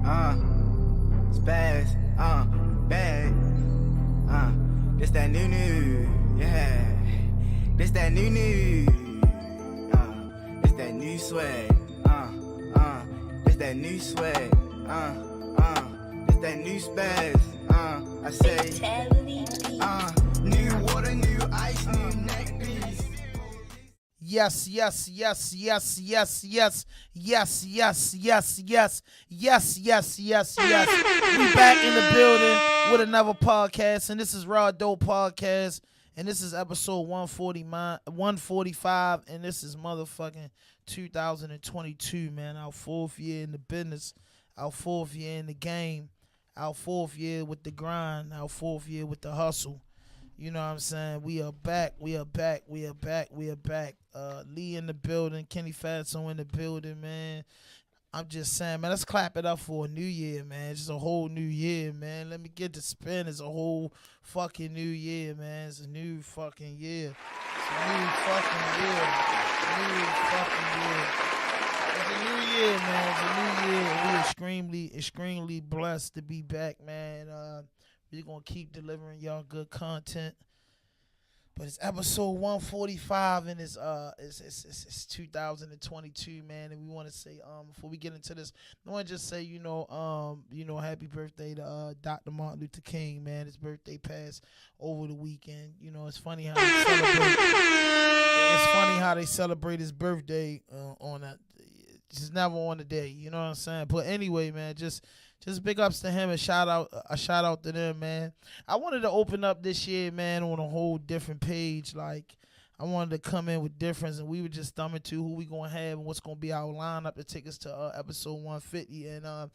Spaz, bad. This that new, yeah. This that new. This that new swag, This that new swag, This that new spaz, I say, new water, new ice, new neck piece. Yes. We back in the building with another podcast, and this is RAWDOPE Podcast, and this is episode 145, and this is motherfucking 2022, man. Our fourth year in the business, our fourth year in the game, our fourth year with the grind, our fourth year with the hustle. You know what I'm saying? We are back. Lee in the building. Kenny Fatso in the building, man. I'm just saying, man, let's clap it up for a new year, man. It's just a whole new year, man. Let me get the spin. It's a whole fucking new year, man. It's a new fucking year. It's a new fucking year. It's a new year, man. It's a new year. We're extremely blessed to be back, man. We're going to keep delivering y'all good content. But it's episode 145, and it's 2022, man. And we want to say, before we get into this, I want to just say, happy birthday to Dr. Martin Luther King, man. His birthday passed over the weekend. You know, it's funny how they celebrate his birthday on that. Just never on the day, you know what I'm saying? But anyway, man, just big ups to him and shout out to them, man. I wanted to open up this year, man, on a whole different page. Like, I wanted to come in with difference, and we were just thumbing to who we gonna have and what's gonna be our lineup to take us to episode 150. And I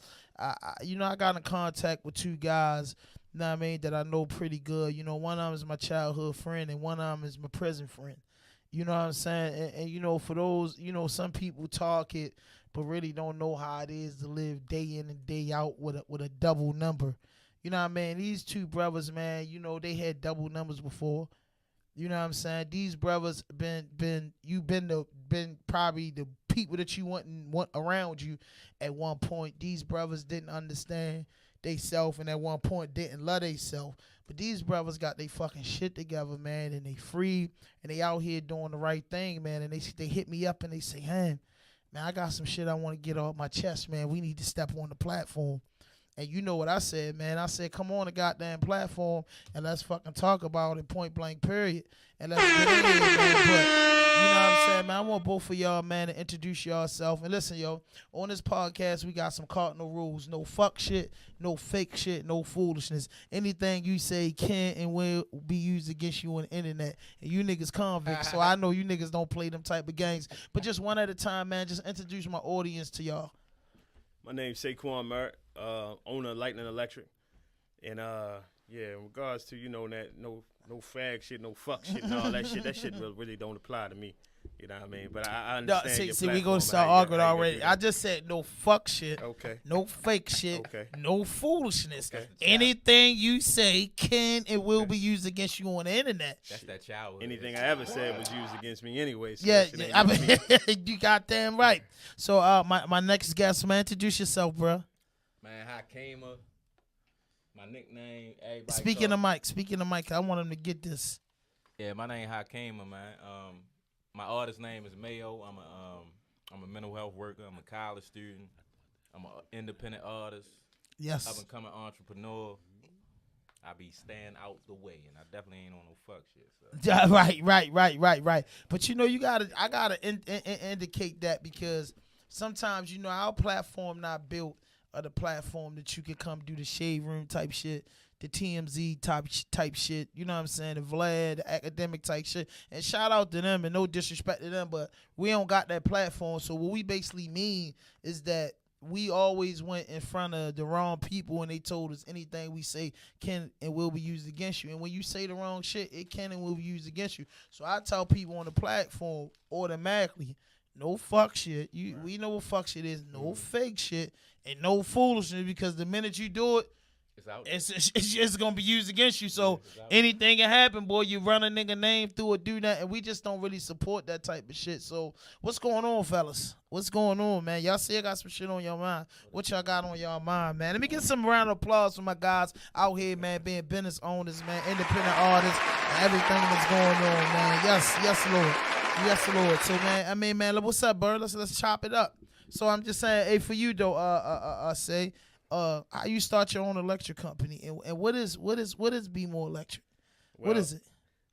got in contact with two guys, you know what I mean, that I know pretty good. You know, one of them is my childhood friend, and one of them is my prison friend. You know what I'm saying? And for those, some people talk it, but really don't know how it is to live day in and day out with a double number. You know what I mean? These two brothers, man, they had double numbers before. You know what I'm saying? These brothers been probably the people that you want around you at one point. These brothers didn't understand they self, and at one point didn't love they self. But these brothers got they fucking shit together, man, and they free, and they out here doing the right thing, man. And they hit me up and they say, hey, man, I got some shit I want to get off my chest, man. We need to step on the platform. And you know what I said, man. I said, come on the goddamn platform and let's fucking talk about it, point blank, period. And let's get in here, man. But, you know what I'm saying, man? I want both of y'all, man, to introduce yourself. And listen, yo, on this podcast, we got some cardinal rules. No fuck shit, no fake shit, no foolishness. Anything you say can and will be used against you on the internet. And you niggas convicts, so I know you niggas don't play them type of games. But just one at a time, man. Just introduce my audience to y'all. My name's Sekwan, Merritt, owner of Lightning Electric. And, in regards to, that no fag shit, no fuck shit, and all that shit really don't apply to me. You know what I mean? But I understand your see, we gonna start arguing already. I just said no fuck shit, okay, no fake shit, okay, no foolishness. Okay. Anything you say can and will be used against you on the internet. That's that child. Anything I ever said was used against me anyway. So I mean, you goddamn right. So my next guest, man, introduce yourself, bro. Man, hi, Kima. My nickname, everybody. Speaking of Mike, I want him to get this. Yeah, my name Hakima, man. My artist name is Mayo. I'm a mental health worker. I'm a college student. I'm an independent artist. Yes. Up and coming entrepreneur. I be staying out the way, and I definitely ain't on no fuck shit. So. Right. But I gotta indicate that because sometimes our platform not built of the platform that you can come do the shade room type shit, the TMZ type shit, you know what I'm saying, the Vlad, the academic type shit. And shout out to them and no disrespect to them, but we don't got that platform. So what we basically mean is that we always went in front of the wrong people and they told us anything we say can and will be used against you. And when you say the wrong shit, it can and will be used against you. So I tell people on the platform automatically, no fuck shit. We know what fuck shit is. No fake shit and no foolishness, because the minute you do it, It's out there. It's just gonna be used against you. So anything can happen, boy. You run a nigga name through or do that, and we just don't really support that type of shit. So what's going on, fellas? What's going on, man? Y'all still got some shit on your mind. What y'all got on y'all mind, man? Let me get some round of applause for my guys out here, man, being business owners, man, independent artists, and everything that's going on, man. Yes, Lord. Yes, Lord. So, man, what's up, bro? Let's chop it up. So I'm just saying, hey, for you though, how you start your own electric company, and what is Be More Electric? What is it?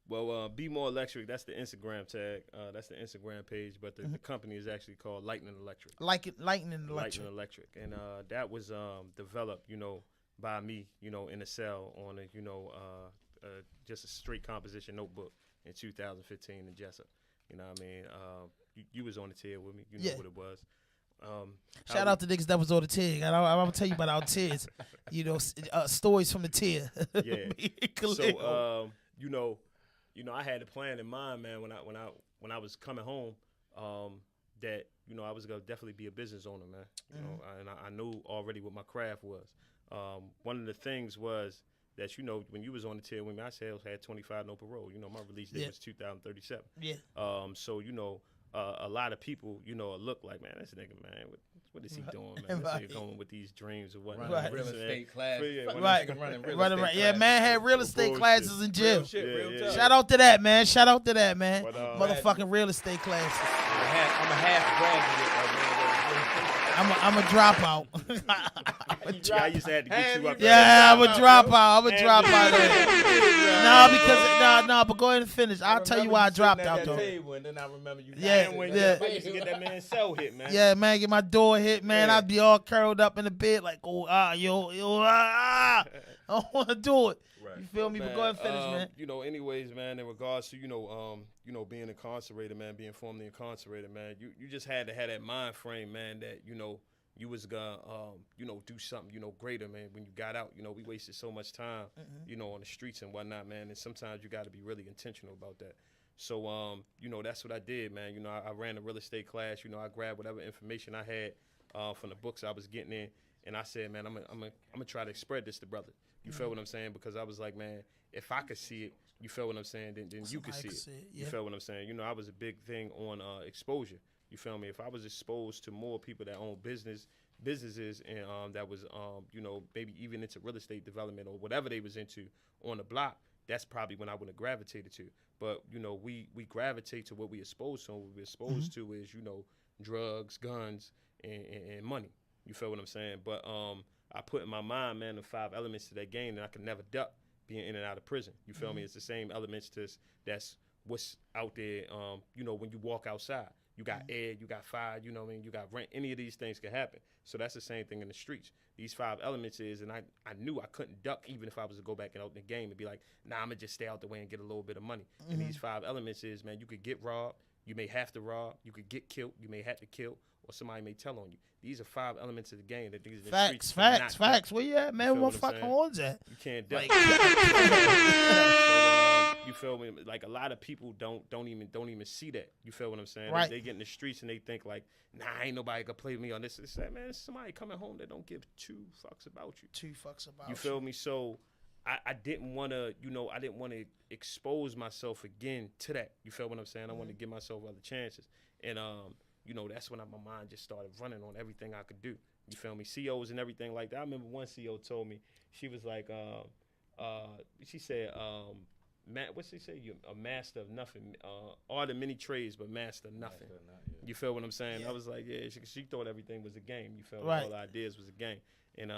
Well, Be More Electric, that's the Instagram tag. That's the Instagram page, but the company is actually called Lightning Electric. Lightning Electric. And that was developed, by me, in a cell on just a straight composition notebook in 2015 in Jessup. You know what I mean? You was on the tier with me. You know what it was. Shout out to niggas that was on the tier. I'm gonna tell you about our tiers. Stories from the tier. Yeah. So, I had a plan in mind, man. When I was coming home, that I was gonna definitely be a business owner, man. And I knew already what my craft was. One of the things was that when you was on the tier with me, I had 25 no parole. My release date was 2037. Yeah. So a lot of people, look like, man, this nigga, man, what is he doing, man? This nigga going with these dreams or whatnot. Running real estate class. Right. Yeah, man had real estate classes in jail. Yeah. Shout out to that, man. But, motherfucking real estate classes. I'm a half graduate. I'm a dropout. I used to have to get you up. Yeah, I'm a dropout. No, but go ahead and finish. I'll tell you why I dropped out, though. And then I remember you. I used to get that man's cell hit, man. Yeah, man, get my door hit, man. I'd be all curled up in the bed like, I don't want to do it. Right. You feel me? But go ahead and finish, man. Anyways, man, in regards to, being incarcerated, man, being formerly incarcerated, man, you just had to have that mind frame, man, that, you was gonna, do something, greater, man. When you got out, we wasted so much time, on the streets and whatnot, man. And sometimes you got to be really intentional about that. So, that's what I did, man. I ran a real estate class. I grabbed whatever information I had from the books I was getting in, and I said, man, I'm gonna try to spread this to brothers. You feel what I'm saying? Because I was like, man, if I could see it, you feel what I'm saying, then you could see it. You feel what I'm saying? I was a big thing on exposure. You feel me? If I was exposed to more people that own businesses and that was, maybe even into real estate development or whatever they was into on the block, that's probably when I would have gravitated to. But, we gravitate to what we exposed to. And what we're exposed to is, drugs, guns, and money. You feel what I'm saying? But I put in my mind, man, the 5 elements to that game that I could never duck being in and out of prison. You feel me? It's the same elements that's what's out there, when you walk outside. You got air, you got fire, you got rent. Any of these things can happen. So that's the same thing in the streets. These 5 elements is, and I knew I couldn't duck even if I was to go back and out in the game and be like, nah, I'm going to just stay out the way and get a little bit of money. And these 5 elements is, man, you could get robbed, you may have to rob, you could get killed, you may have to kill, or somebody may tell on you. These are 5 elements of the game that these Facts. Where you at, man? What fucking horns at? You can't duck. You feel me? Like a lot of people don't even see that. You feel what I'm saying? Right. They get in the streets and they think like, nah, ain't nobody gonna play with me on this. It's like, man, it's somebody coming home that don't give 2 fucks about you. 2 fucks about you. Feel me? So I didn't want to, I didn't want to expose myself again to that. You feel what I'm saying? I wanted to give myself other chances. And that's when my mind just started running on everything I could do. You feel me? COs and everything like that. I remember one CO told me, she was like, she said, what's she say? You're a master of nothing. Art of many trades, but master of nothing. You feel what I'm saying? Yeah. I was like, yeah, she thought everything was a game. You feel me? All the ideas was a game. And,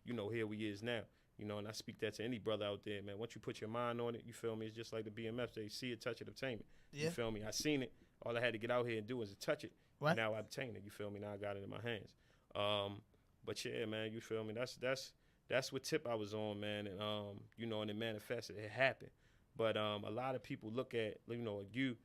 here we is now. And I speak that to any brother out there, man. Once you put your mind on it, you feel me? It's just like the BMF. They see it, touch it, obtain it. Yeah. You feel me? I seen it. All I had to get out here and do was to touch it. Right. Now I obtain it. You feel me? Now I got it in my hands. But yeah, man, you feel me? That's what tip I was on, man. And and it manifested. It happened. But a lot of people look at, you,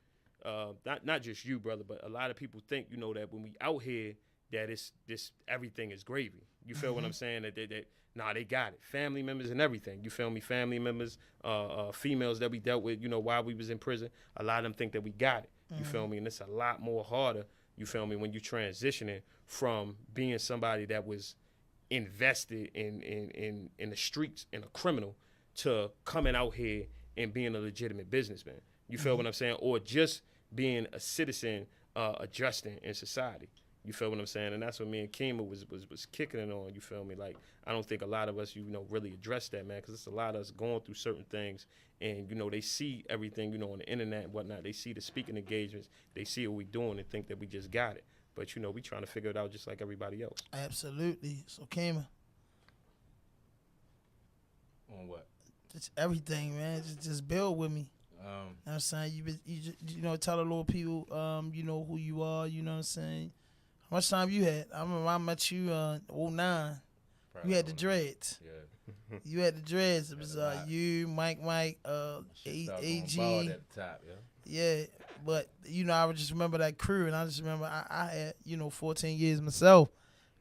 not just you, brother, but a lot of people think, that when we out here, that it's this everything is gravy. You feel what I'm saying? That they got it. Family members and everything. You feel me? Family members, females that we dealt with, while we was in prison. A lot of them think that we got it. You feel me? And it's a lot more harder. You feel me? When you transitioning from being somebody that was invested in the streets and a criminal to coming out here and being a legitimate businessman. You feel what I'm saying? Or just being a citizen adjusting in society. You feel what I'm saying? And that's what me and Kima was kicking it on. You feel me? Like, I don't think a lot of us, really address that, man, because it's a lot of us going through certain things, and, they see everything, on the internet and whatnot. They see the speaking engagements. They see what we doing and think that we just got it. But, we trying to figure it out just like everybody else. Absolutely. So, Kima. On what? Just everything, man. Just build with me. You know what I'm saying? You tell the little people, who you are, you know what I'm saying? How much time you had? I remember I met you in 09. You had the dreads. Yeah. You had the dreads. It was you, Mike, AG. At the top, Yeah, but, I would just remember that crew, and I just remember I had, 14 years myself.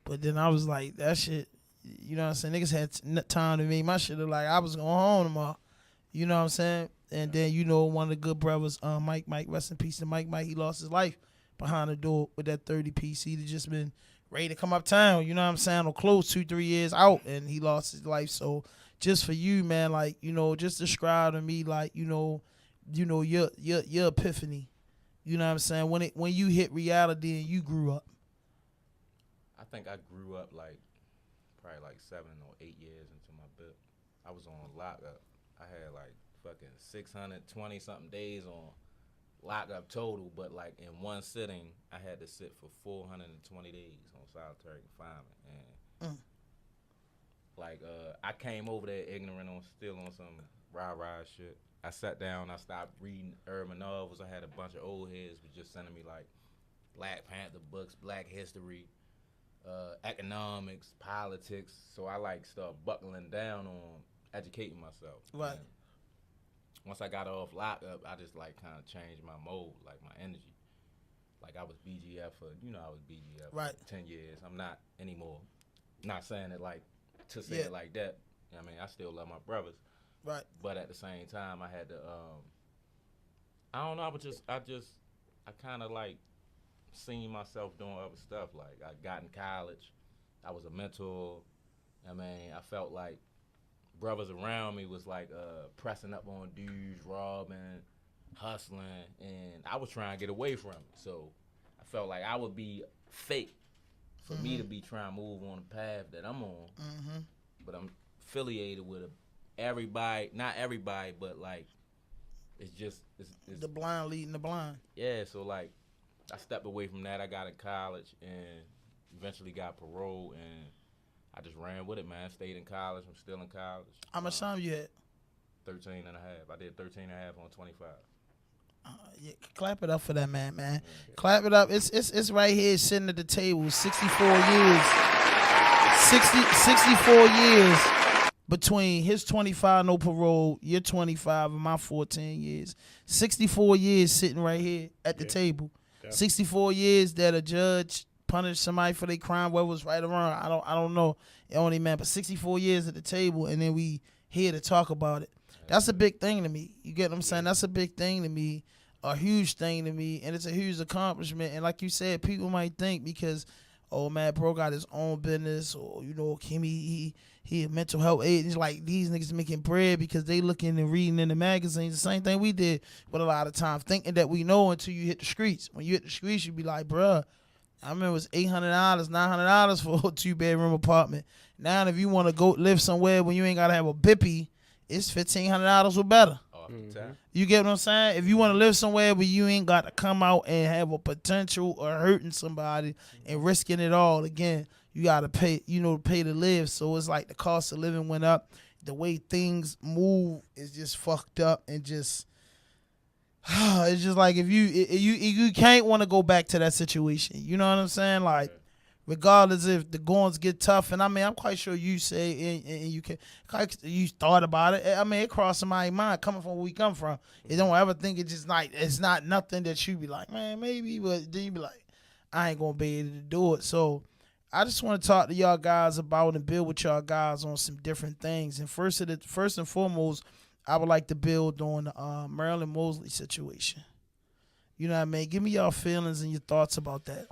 But then I was like, that shit, you know what I'm saying? Niggas had time to make my shit look like I was going home tomorrow. You know what I'm saying? And then, one of the good brothers, Mike, rest in peace to Mike, he lost his life behind the door with that 30-piece. He'd just been ready to come uptown, you know what I'm saying, or close 2-3 years out, and he lost his life. So just for you, man, like, just describe to me, like, your epiphany. You know what I'm saying? When you hit reality and you grew up. I think I grew up probably 7 or 8 years into my bit. I was on lockup. I had fucking 620 something days on lockup total, but in one sitting, I had to sit for 420 days on solitary confinement. And I came over there ignorant still on some rah-rah shit. I sat down, I stopped reading urban novels. I had a bunch of old heads was just sending me Black Panther books, Black history, economics, politics. So I started buckling down on educating myself. Right. And once I got off lockup, I just kind of changed my mode, my energy. I was BGF for, I was BGF right. for 10 years. I'm not anymore. Not saying it to say it like that. I mean, I still love my brothers. Right. But at the same time, I had to, I don't know, I kind of seen myself doing other stuff. I got in college. I was a mentor. I mean, I felt like brothers around me was pressing up on dudes, robbing, hustling, and I was trying to get away from it. So I felt like I would be fake for me to be trying to move on the path that I'm on. But I'm affiliated with everybody, not everybody, but it's just it's the blind leading the blind. Yeah, so I stepped away from that. I got in college and eventually got parole, and I just ran with it, man. Stayed in college. I'm still in college. How much time you had? 13 and a half. I did 13 and a half on 25. Yeah, clap it up for that man. Yeah. Clap it up. It's right here sitting at the table. 64 years. 64 years between his 25 no parole, your 25 and my 14 years. 64 years sitting right here at the table. Yeah. 64 years that a judge punished somebody for their crime, whether it was right or wrong. I don't know. It only meant, but 64 years at the table, and then we here to talk about it. That's a big thing to me. You get what I'm saying? That's a big thing to me, a huge thing to me, and it's a huge accomplishment. And like you said, people might think because, oh man, bro got his own business, or Kimmy, he a mental health aid. It's like these niggas making bread because they looking and reading in the magazines. The same thing we did with a lot of times, thinking that we know until you hit the streets. When you hit the streets, you be like, bruh, I remember it was $800, $900 for a 2-bedroom apartment. Now, if you want to go live somewhere when you ain't gotta have a bippy, it's $1,500 or better. You get what I'm saying? If you want to live somewhere where you ain't got to come out and have a potential or hurting somebody and risking it all, again, you got to pay, pay to live. So it's like the cost of living went up. The way things move is just fucked up, and just it's just like if you can't want to go back to that situation. You know what I'm saying? Like, regardless if the goings get tough, and I mean, I'm quite sure you say, and you thought about it. I mean, it crossed my mind coming from where we come from. You don't ever think it's not nothing that you be like, man, maybe, but then you be like, I ain't gonna be able to do it. So I just want to talk to y'all guys about and build with y'all guys on some different things. And first and foremost, I would like to build on the Marilyn Mosby situation. You know what I mean? Give me y'all feelings and your thoughts about that.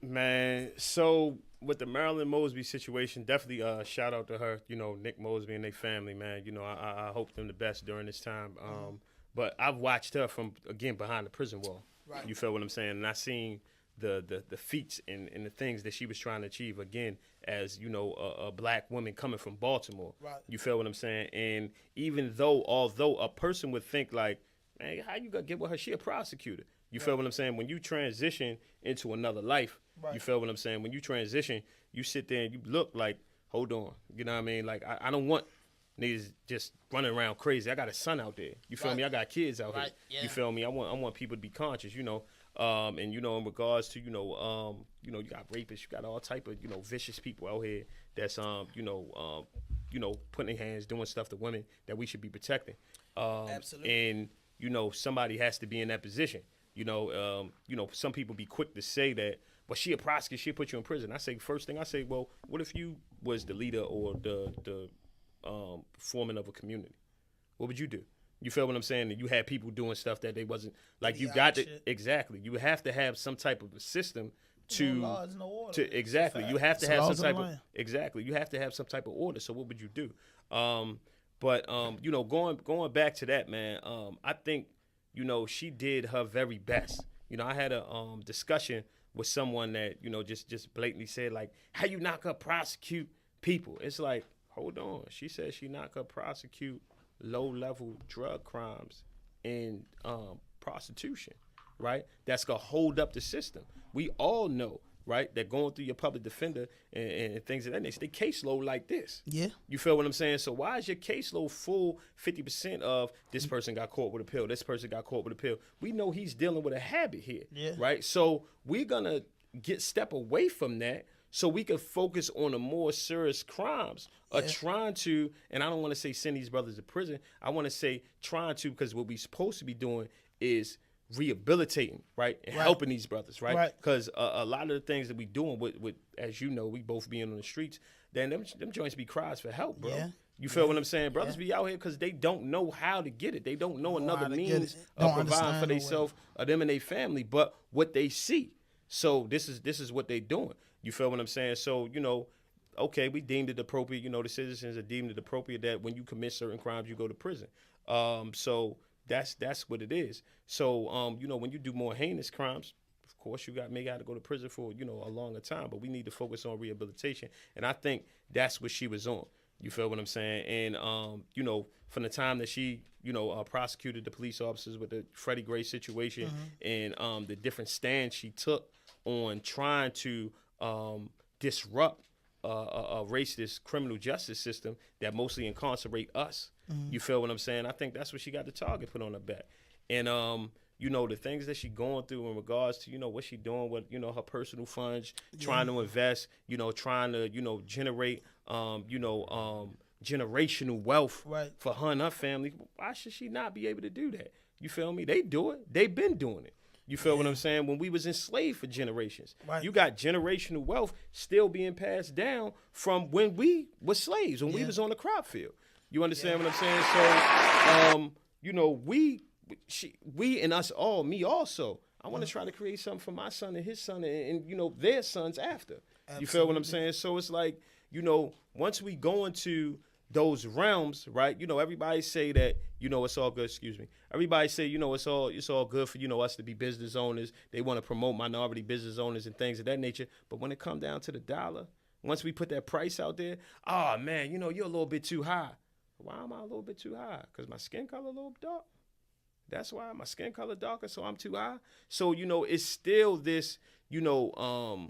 Man, so with the Marilyn Mosby situation, definitely shout out to her. You know, Nick Mosby and their family, man. You know, I hope them the best during this time. But I've watched her from again behind the prison wall. Right. You feel what I'm saying? And I seen the feats and the things that she was trying to achieve again as, you know, a black woman coming from Baltimore. Right. You feel what I'm saying? And even although a person would think like, man, how you gonna get with her? She a prosecutor. You feel what I'm saying? When you transition into another life, you feel what I'm saying? When you transition, you sit there and you look like, hold on. You know what I mean? Like, I don't want niggas just running around crazy. I got a son out there. You feel me? I got kids out here. Yeah. You feel me? I want people to be conscious, you know. And, you know, in regards to, you know, you got rapists, you got all type of, you know, vicious people out here that's, you know, putting their hands, doing stuff to women that we should be protecting. Absolutely. And, you know, somebody has to be in that position. You know, some people be quick to say that, well, she a prosecutor, she'll put you in prison. I say, first thing I say, well, what if you was the leader or the foreman of a community? What would you do? You feel what I'm saying? And you had people doing stuff that they wasn't, like, you got to, exactly. You have to have some type of a system to, no laws, no order. to exactly. You have to It's have laws some of type the of, land. exactly. You have to have some type of order. So what would you do? But you know, going back to that, man, I think, you know, she did her very best. You know, I had a discussion with someone that, you know, just blatantly said, like, how you not gonna prosecute people? It's like, hold on. She said she not gonna prosecute low-level drug crimes and prostitution, right? That's gonna hold up the system. We all know, right, that going through your public defender and things of that nature, they caseload like this. Yeah. You feel what I'm saying? So why is your caseload full 50% of this person got caught with a pill, this person got caught with a pill? We know he's dealing with a habit here, right? So we're going to step away from that so we can focus on the more serious crimes of trying to, and I don't want to say send these brothers to prison. I want to say trying to, because what we're supposed to be doing is rehabilitating, right? And helping these brothers, right? Because a lot of the things that we doing with, as you know, we both being on the streets, then them joints be cries for help, bro. Yeah. You feel what I'm saying? Brothers be out here because they don't know how to get it. They don't know another means of providing for themselves, or them and their family, but what they see. So this is what they doing. You feel what I'm saying? So, you know, okay, we deemed it appropriate. You know, the citizens are deemed it appropriate that when you commit certain crimes, you go to prison. So that's what it is. So, you know, when you do more heinous crimes, of course, you may got to go to prison for, you know, a longer time, but we need to focus on rehabilitation. And I think that's what she was on. You feel what I'm saying? And, you know, from the time that she, you know, prosecuted the police officers with the Freddie Gray situation and the different stands she took on trying to disrupt a racist criminal justice system that mostly incarcerate us. You feel what I'm saying? I think that's what she got the target put on her back. And, you know, the things that she going through in regards to, you know, what she doing with, you know, her personal funds, trying to invest, you know, trying to, you know, generate, generational wealth for her and her family. Why should she not be able to do that? You feel me? They do it. They've been doing it. You feel what I'm saying? When we was enslaved for generations. You got generational wealth still being passed down from when we were slaves, when we was on the crop field. You understand what I'm saying? So, you know, we and us all, me also, I want to try to create something for my son and his son and you know, their sons after. You feel what I'm saying? So it's like, you know, once we go into those realms, right? You know, everybody say that, you know, it's all good. Excuse me. Everybody say, you know, it's all good for, you know, us to be business owners. They want to promote minority business owners and things of that nature. But when it come down to the dollar, once we put that price out there, oh man, you know, you're a little bit too high. Why am I a little bit too high? Because my skin color a little dark. That's why my skin color darker, so I'm too high. So, you know, it's still this, you know,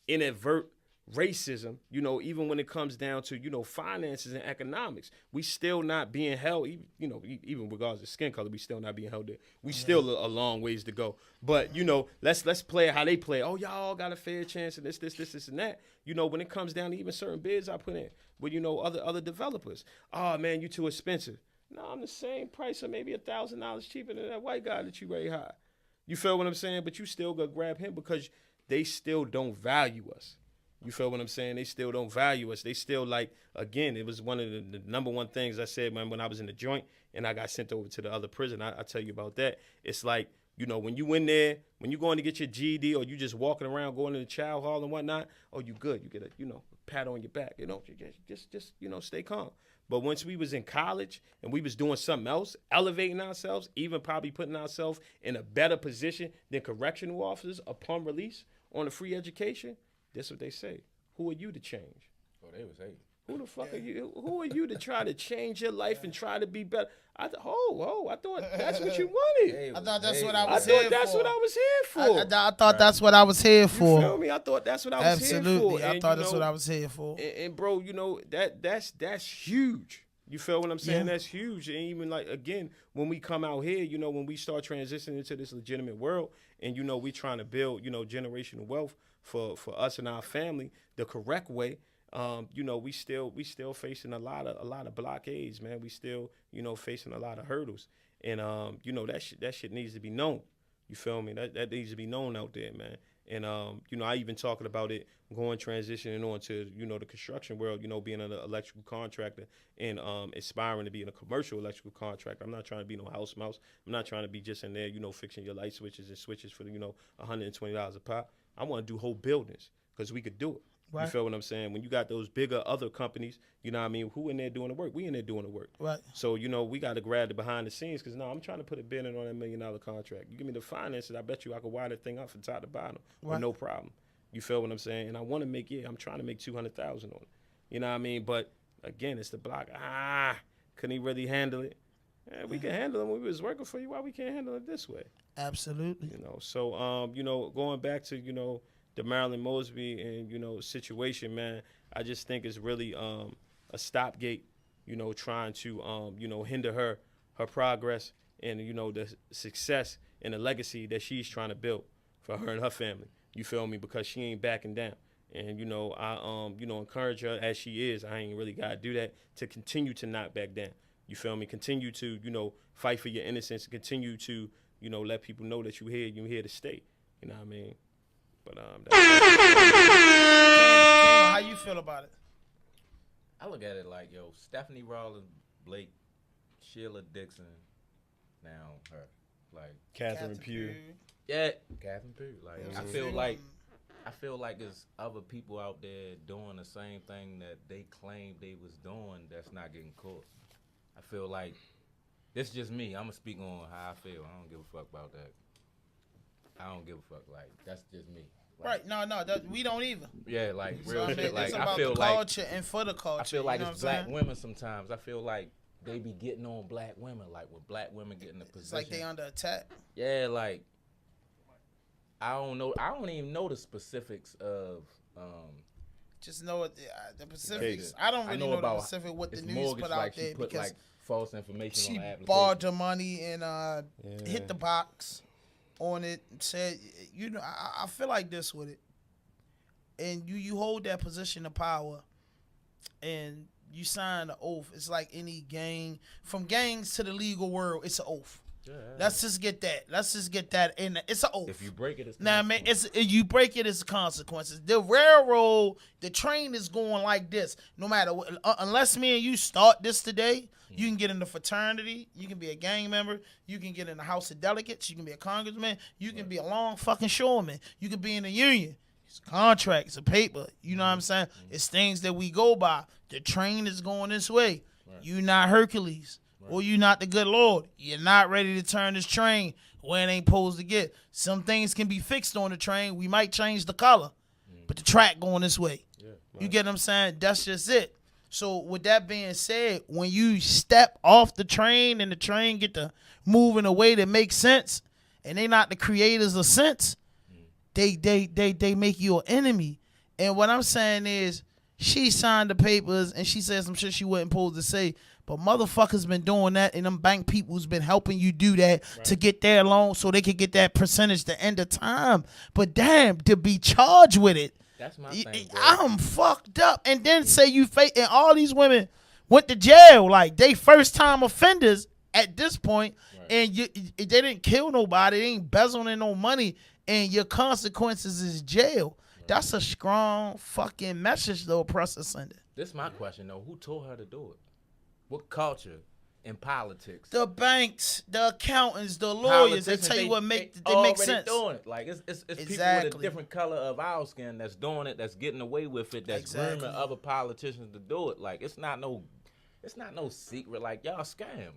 inadvert racism, you know, even when it comes down to, you know, finances and economics, we still not being held, you know, even regards to skin color, we still not being held there. We still a long ways to go. But, you know, let's play how they play. Oh, y'all got a fair chance and this, and that. You know, when it comes down to even certain bids I put in with, you know, other developers. Oh, man, you too expensive. No, I'm the same price or maybe $1,000 cheaper than that white guy that you rate high. You feel what I'm saying? But you still gonna grab him because they still don't value us. You feel what I'm saying? They still don't value us. They still like, again, it was one of the number one things I said when I was in the joint and I got sent over to the other prison. I tell you about that. It's like You know, when you in there, when you going to get your GED or you just walking around going to the chow hall and whatnot, oh, you good. You get a, you know, pat on your back. You know, just you know, stay calm. But once we was in college and we was doing something else, elevating ourselves, even probably putting ourselves in a better position than correctional officers upon release on a free education, that's what they say. Who are you to change? Oh, they was hating. Who the fuck are you? Who are you to try to change your life and try to be better? I thought that's what you wanted. I thought that's what I I was here thought that's for. what I was here for. I thought that's what I was here for. You feel me? I thought that's what I was here for. Absolutely. I And, thought you that's know, what I was here for. And bro, you know, that's huge. You feel what I'm saying? Yeah. That's huge. And even like, again, when we come out here, you know, when we start transitioning into this legitimate world and, you know, we trying to build, you know, generational wealth for us and our family the correct way, you know, we still facing a lot of blockades, man. We still, you know, facing a lot of hurdles. And, you know, that shit needs to be known. You feel me? That needs to be known out there, man. And, you know, I even talking about it transitioning on to, you know, the construction world, you know, being an electrical contractor and aspiring to be in a commercial electrical contractor. I'm not trying to be no house mouse. I'm not trying to be just in there, you know, fixing your light switches and switches for, you know, $120 a pop. I want to do whole buildings because we could do it. Right. You feel what I'm saying? When you got those bigger other companies, you know what I mean, who in there doing the work? We in there doing the work. Right. So, you know, we got to grab the behind the scenes because, no, I'm trying to put a bid in on that $1 million contract. You give me the finances, I bet you I could wire that thing up from top to bottom with no problem. You feel what I'm saying? And I want to make, I'm trying to make $200,000 on it. You know what I mean? But, again, it's the block. Couldn't he really handle it? Yeah, we can handle it when we was working for you. Why we can't handle it this way? Absolutely. You know, so, you know, going back to, you know, the Marilyn Mosby and, you know, situation, man, I just think it's really a stopgate, you know, trying to, you know, hinder her progress and, you know, the success and the legacy that she's trying to build for her and her family. You feel me? Because she ain't backing down. And, you know, I, you know, encourage her as she is. I ain't really got to do that to continue to not back down. You feel me? Continue to, you know, fight for your innocence and continue to, you know, let people know that you're here to stay. You know what I mean? But how you feel about it? I look at it like, yo, Stephanie Rawlins, Blake, Sheila Dixon, now her, like Catherine Pugh. Yeah, Catherine Pugh. Like I feel like there's other people out there doing the same thing that they claimed they was doing that's not getting caught. I feel like this is just me. I'm gonna speak on how I feel. I don't give a fuck about that. I don't give a fuck. Like that's just me. Like, right? No, we don't either. Yeah, like So, real I mean, shit. Like it's about I feel the like culture and for the culture. I feel like you know it's what I'm black saying? women sometimes. I feel like they be getting on black women. Like when black women get in a position, It's like they under attack. yeah, like I don't know. I don't even know the specifics of. Just know the Pacifics. I don't really know the about Pacific what the it's news mortgage, put like out there she put because like false information she on the application. borrowed the money and hit the box on it and said, you know, I feel like this with it. And you hold that position of power and you sign the oath. It's like any gang. From gangs to the legal world, it's an oath. Yeah. Let's just get that. And it's an oath. If you break it, it's Now, man, you break it, it's consequences. The railroad, the train is going like this. No matter what, unless me and you start this today, you can get in the fraternity. You can be a gang member. You can get in the House of Delegates. You can be a congressman. You can be a long fucking shoreman. You can be in a union. It's a contract. It's a paper. You know what I'm saying? It's things that we go by. The train is going this way. Right. You not Hercules. Or you not the good Lord. You're not ready to turn this train where it ain't supposed to get. Some things can be fixed on the train. We might change the color, but the track going this way. Yeah, right. You get what I'm saying? That's just it. So with that being said, when you step off the train and the train get to move in a way that makes sense, and they not the creators of sense, they make you an enemy. And what I'm saying is, she signed the papers and she said some shit she wasn't supposed to say. But motherfuckers been doing that, and them bank people's been helping you do that to get their loan so they could get that percentage the end of time. But damn, to be charged with it, that's my thing, bro. I'm fucked up. And then say you fake, and all these women went to jail like they first time offenders at this point, and they didn't kill nobody, they ain't embezzling no money, and your consequences is jail. That's a strong fucking message, though, oppressor sender. This is my question, though. Who told her to do it? What culture in politics. The banks, the accountants, the lawyers, they tell you what make sense. Doing it. Like it's Exactly. people with a different color of our skin that's doing it, that's getting away with it, that's grooming other politicians to do it. Like it's not no secret. Like y'all scam.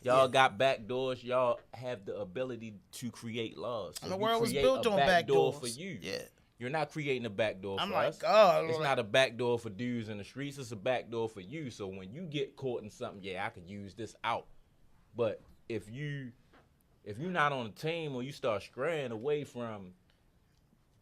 Y'all got back doors. Y'all have the ability to create laws. So and the world was built on back doors for you. Yeah. You're not creating a back door for us. God, it's not a back door for dudes in the streets. It's a back door for you. So when you get caught in something, yeah, I could use this out. But if you're not on a team or you start straying away from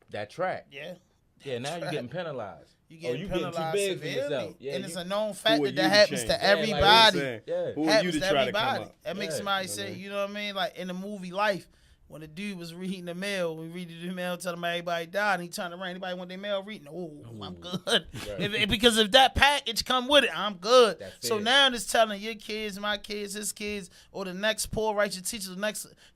that track, now you're getting penalized. You getting penalized too big for yourself. Yeah, and it's a known fact that happens to everybody. Who are you to try to come up? That makes somebody say, you know what I mean? Like in the movie Life, when the dude was reading the mail, we read the mail, tell him everybody died, and he turned around, anybody want their mail reading? Oh, I'm good. Right. Because if that package come with it, I'm good. So now it's telling your kids, my kids, his kids, or the next poor righteous teachers,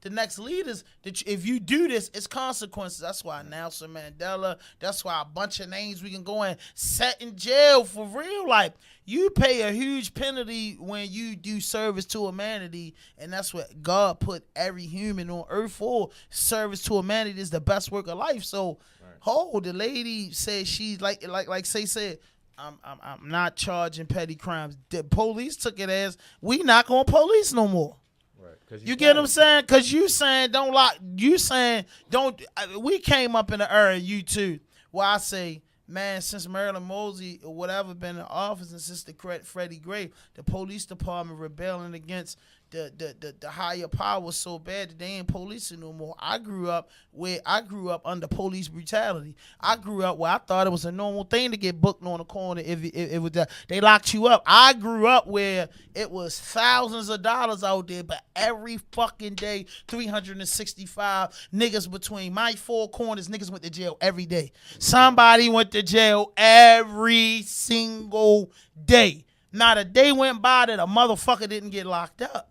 the next leaders, that if you do this, it's consequences. That's why Nelson Mandela, that's why a bunch of names we can go and set in jail for real life. You pay a huge penalty when you do service to humanity, and that's what God put every human on earth for. Service to humanity is the best work of life. So, the lady said she's like Say said, I'm not charging petty crimes. The police took it as we not gonna police no more. Right. You get what I'm saying? Because you saying don't lock. You saying don't. We came up in the era, you too, where I say, man, since Marilyn Mosby or whatever been in office and since the Freddie Gray, the police department rebelling against the higher power so bad that they ain't policing no more. I grew up under police brutality. I grew up where I thought it was a normal thing to get booked on the corner if it was they locked you up. I grew up where it was thousands of dollars out there, but every fucking day, 365 niggas between my four corners, niggas went to jail every day. Somebody went to jail every single day. Not a day went by that a motherfucker didn't get locked up.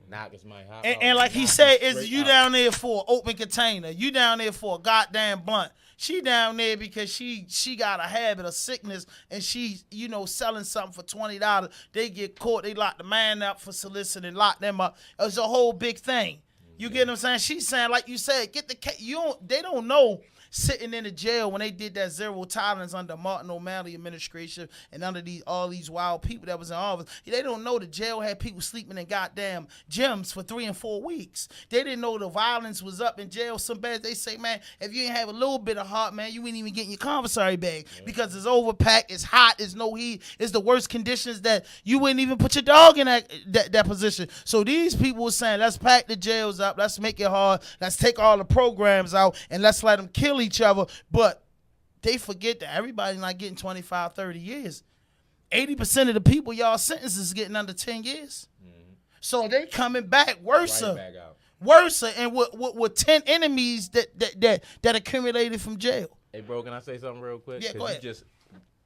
And like he said, is you down there for an open container. You down there for a goddamn blunt. She down there because she got a habit of sickness and she, selling something for $20. They get caught. They lock the man up for soliciting, lock them up. It's a whole big thing. You get what I'm saying? She's saying, like you said, get the case. They don't know. Sitting in the jail when they did that zero tolerance under Martin O'Malley administration and under all these wild people that was in office, they don't know the jail had people sleeping in goddamn gyms for 3 and 4 weeks. They didn't know the violence was up in jail so bad. They say, man, if you ain't have a little bit of heart, man, you ain't even getting your commissary bag because it's overpacked, it's hot, it's no heat, it's the worst conditions that you wouldn't even put your dog in that position. So these people were saying, let's pack the jails up, let's make it hard, let's take all the programs out, and let's let them kill each other. But they forget that everybody's not getting 25, 30 years. 80% of the people y'all sentences is getting under 10 years. Mm-hmm. So they coming back worse. Worse, and with 10 enemies that accumulated from jail. Hey, bro, can I say something real quick? Yeah, go ahead. You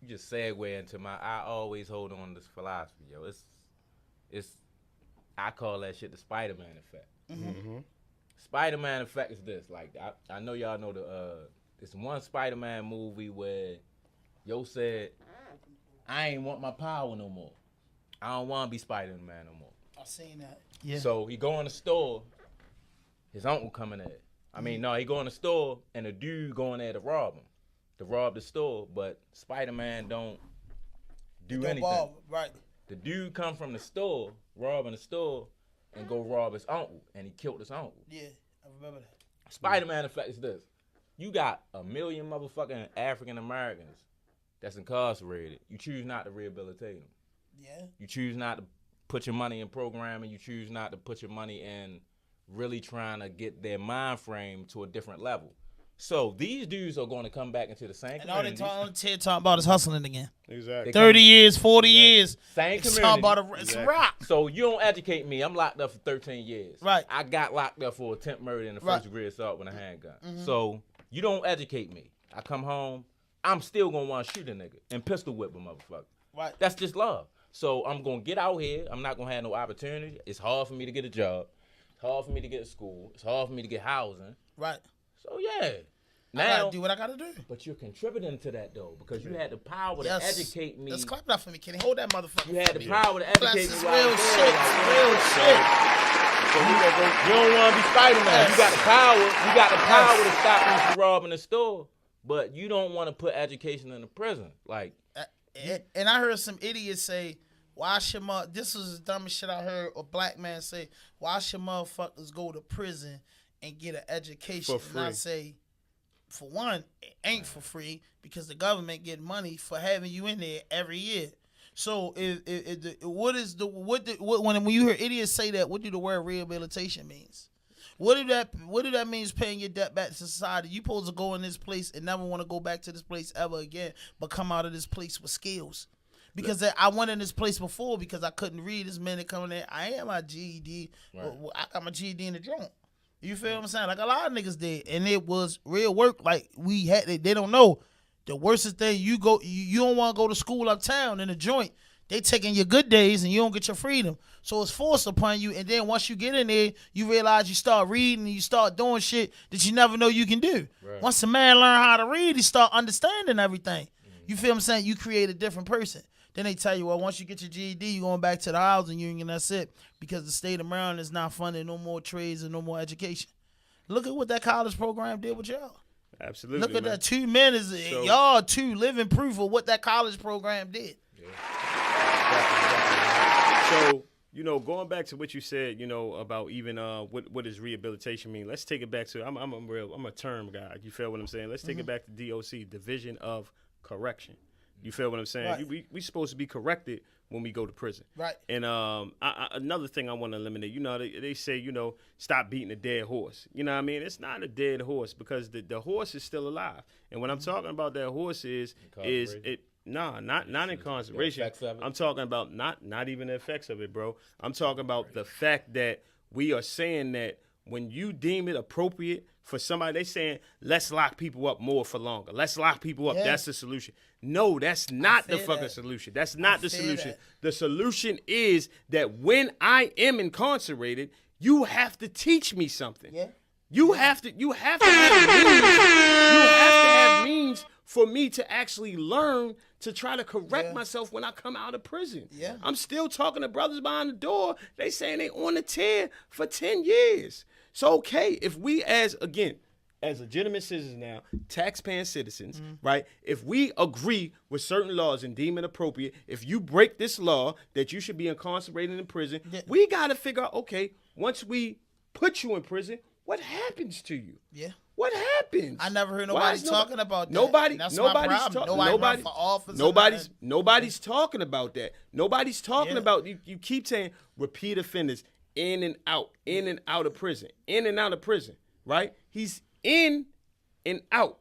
just segue into I always hold on to this philosophy, yo. It's I call that shit the Spider-Man effect. Mm-hmm. Spider-Man effect is this. Like, I know y'all know it's one Spider-Man movie where yo said, I ain't want my power no more. I don't want to be Spider-Man no more. I seen that. Yeah. So he go in the store, his uncle coming there. He go in the store and a dude going there to rob the store, but Spider-Man don't do anything. Bother, right. The dude come from the store, robbing the store, and go rob his uncle, and he killed his uncle. Yeah, I remember that. Spider-Man effect is this. You got 1 million motherfucking African Americans that's incarcerated. You choose not to rehabilitate them. Yeah. You choose not to put your money in programming. You choose not to put your money in really trying to get their mind frame to a different level. So these dudes are going to come back into the same community. And all they talking about is hustling again. Exactly. 30 years, 40 years. Same community. Talking about it's a rock. So you don't educate me. I'm locked up for 13 years. Right. I got locked up for attempt murder and a first degree assault with a handgun. Mm-hmm. So you don't educate me. I come home, I'm still going to want to shoot a nigga and pistol whip a motherfucker. Right. That's just love. So I'm going to get out here. I'm not going to have no opportunity. It's hard for me to get a job. It's hard for me to get to school. It's hard for me to get housing. Right. So, yeah. I gotta do what I gotta do. But you're contributing to that though, because you had the power to educate me. Let's clap that for me, Kenny. Hold that motherfucker. You had the power to educate me. Real shit. Real shit. So you don't want to be Spider-Man. You got the power. You got the power to stop me from robbing the store, but you don't want to put education in the prison. Like, and I heard some idiots say, "Why should this is the dumbest shit I heard a black man say. Why should motherfuckers go to prison and get an education?" For free. And I say, for one, it ain't for free because the government get money for having you in there every year. So when you hear idiots say that, what do the word rehabilitation means? What do that means? Paying your debt back to society. You supposed to go in this place and never want to go back to this place ever again, but come out of this place with skills. Because I went in this place before because I couldn't read. This minute coming in, I had my GED. Right. I got my GED in the trunk. You feel what I'm saying? Like a lot of niggas did, and it was real work. Like we had, they don't know. The worstest thing, you don't want to go to school uptown in a joint. They taking your good days and you don't get your freedom. So it's forced upon you. And then once you get in there, you realize you start reading and you start doing shit that you never know you can do. Right. Once a man learn how to read, he start understanding everything. You feel what I'm saying? You create a different person. Then they tell you, well, once you get your GED, you're going back to the housing union, that's it. Because the state of Maryland is not funding no more trades and no more education. Look at what that college program did with y'all. Absolutely. Look at man. that 2 men is y'all two living proof of what that college program did. So, going back to what you said, about even what does rehabilitation mean? Let's take it back to I'm a term guy. You feel what I'm saying? Let's take it back to DOC, Division of Correction. You feel what I'm saying? Right. We supposed to be corrected when we go to prison. Right. And another thing I want to eliminate, they say, stop beating a dead horse. You know what I mean? It's not a dead horse because the horse is still alive. And when I'm talking about that horse not incarceration. I'm talking about not even the effects of it, bro. I'm talking about the fact that we are saying that when you deem it appropriate for somebody, they saying, let's lock people up more for longer. Let's lock people up. Yeah. That's the solution. No, that's not the fucking solution. That's not the solution. The solution is that when I am incarcerated, you have to teach me something. Yeah. You have to have means for me to actually learn to try to correct myself when I come out of prison. Yeah. I'm still talking to brothers behind the door. They saying they on the tear for 10 years. So, okay, if we as legitimate citizens now, taxpaying citizens, right, if we agree with certain laws and deem it appropriate, if you break this law that you should be incarcerated in prison, we got to figure out, okay, once we put you in prison, what happens to you? Yeah. What happens? I never heard nobody talking about that. Nobody's talking about that. Nobody's talking about you keep saying repeat offenders in and out of prison, in and out of prison, right? He's in and out.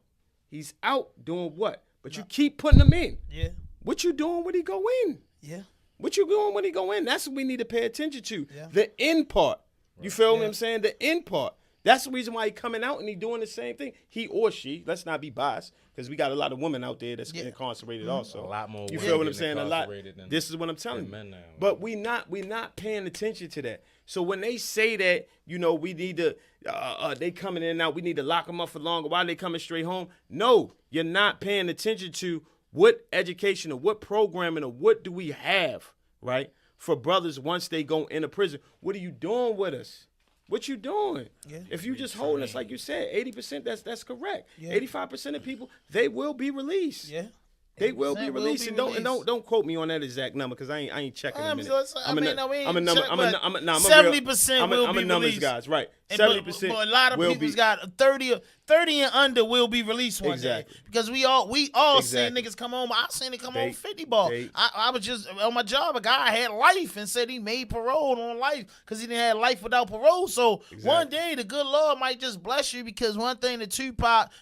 He's out doing what? But you keep putting him in. Yeah. What you doing when he go in? Yeah. What you doing when he go in? That's what we need to pay attention to. Yeah. The end part. You feel what I'm saying? The end part. That's the reason why he coming out and he doing the same thing. He or she. Let's not be biased because we got a lot of women out there that's incarcerated also. A lot more. You feel what I'm saying? Than This is what I'm telling you. Men now. But we not paying attention to that. So when they say that, we need to, they coming in and out, we need to lock them up for longer. Why they coming straight home? No, you're not paying attention to what education or what programming or what do we have, right, for brothers once they go into prison. What are you doing with us? What you doing? Yeah. If you just holding us, like you said, 80%, that's correct. Yeah. 85% of people, they will be released. Yeah. They will be released. And don't quote me on that exact number because I ain't checking in a minute. I'm a number. I'm a 70% will be I'm a numbers guys, right? 70%. But a lot of people's got 30 and under will be released one day. Because we all seen niggas come home. I seen it come home 50 ball. I was just on my job. A guy had life and said he made parole on life because he didn't have life without parole. So one day the good Lord might just bless you because one thing that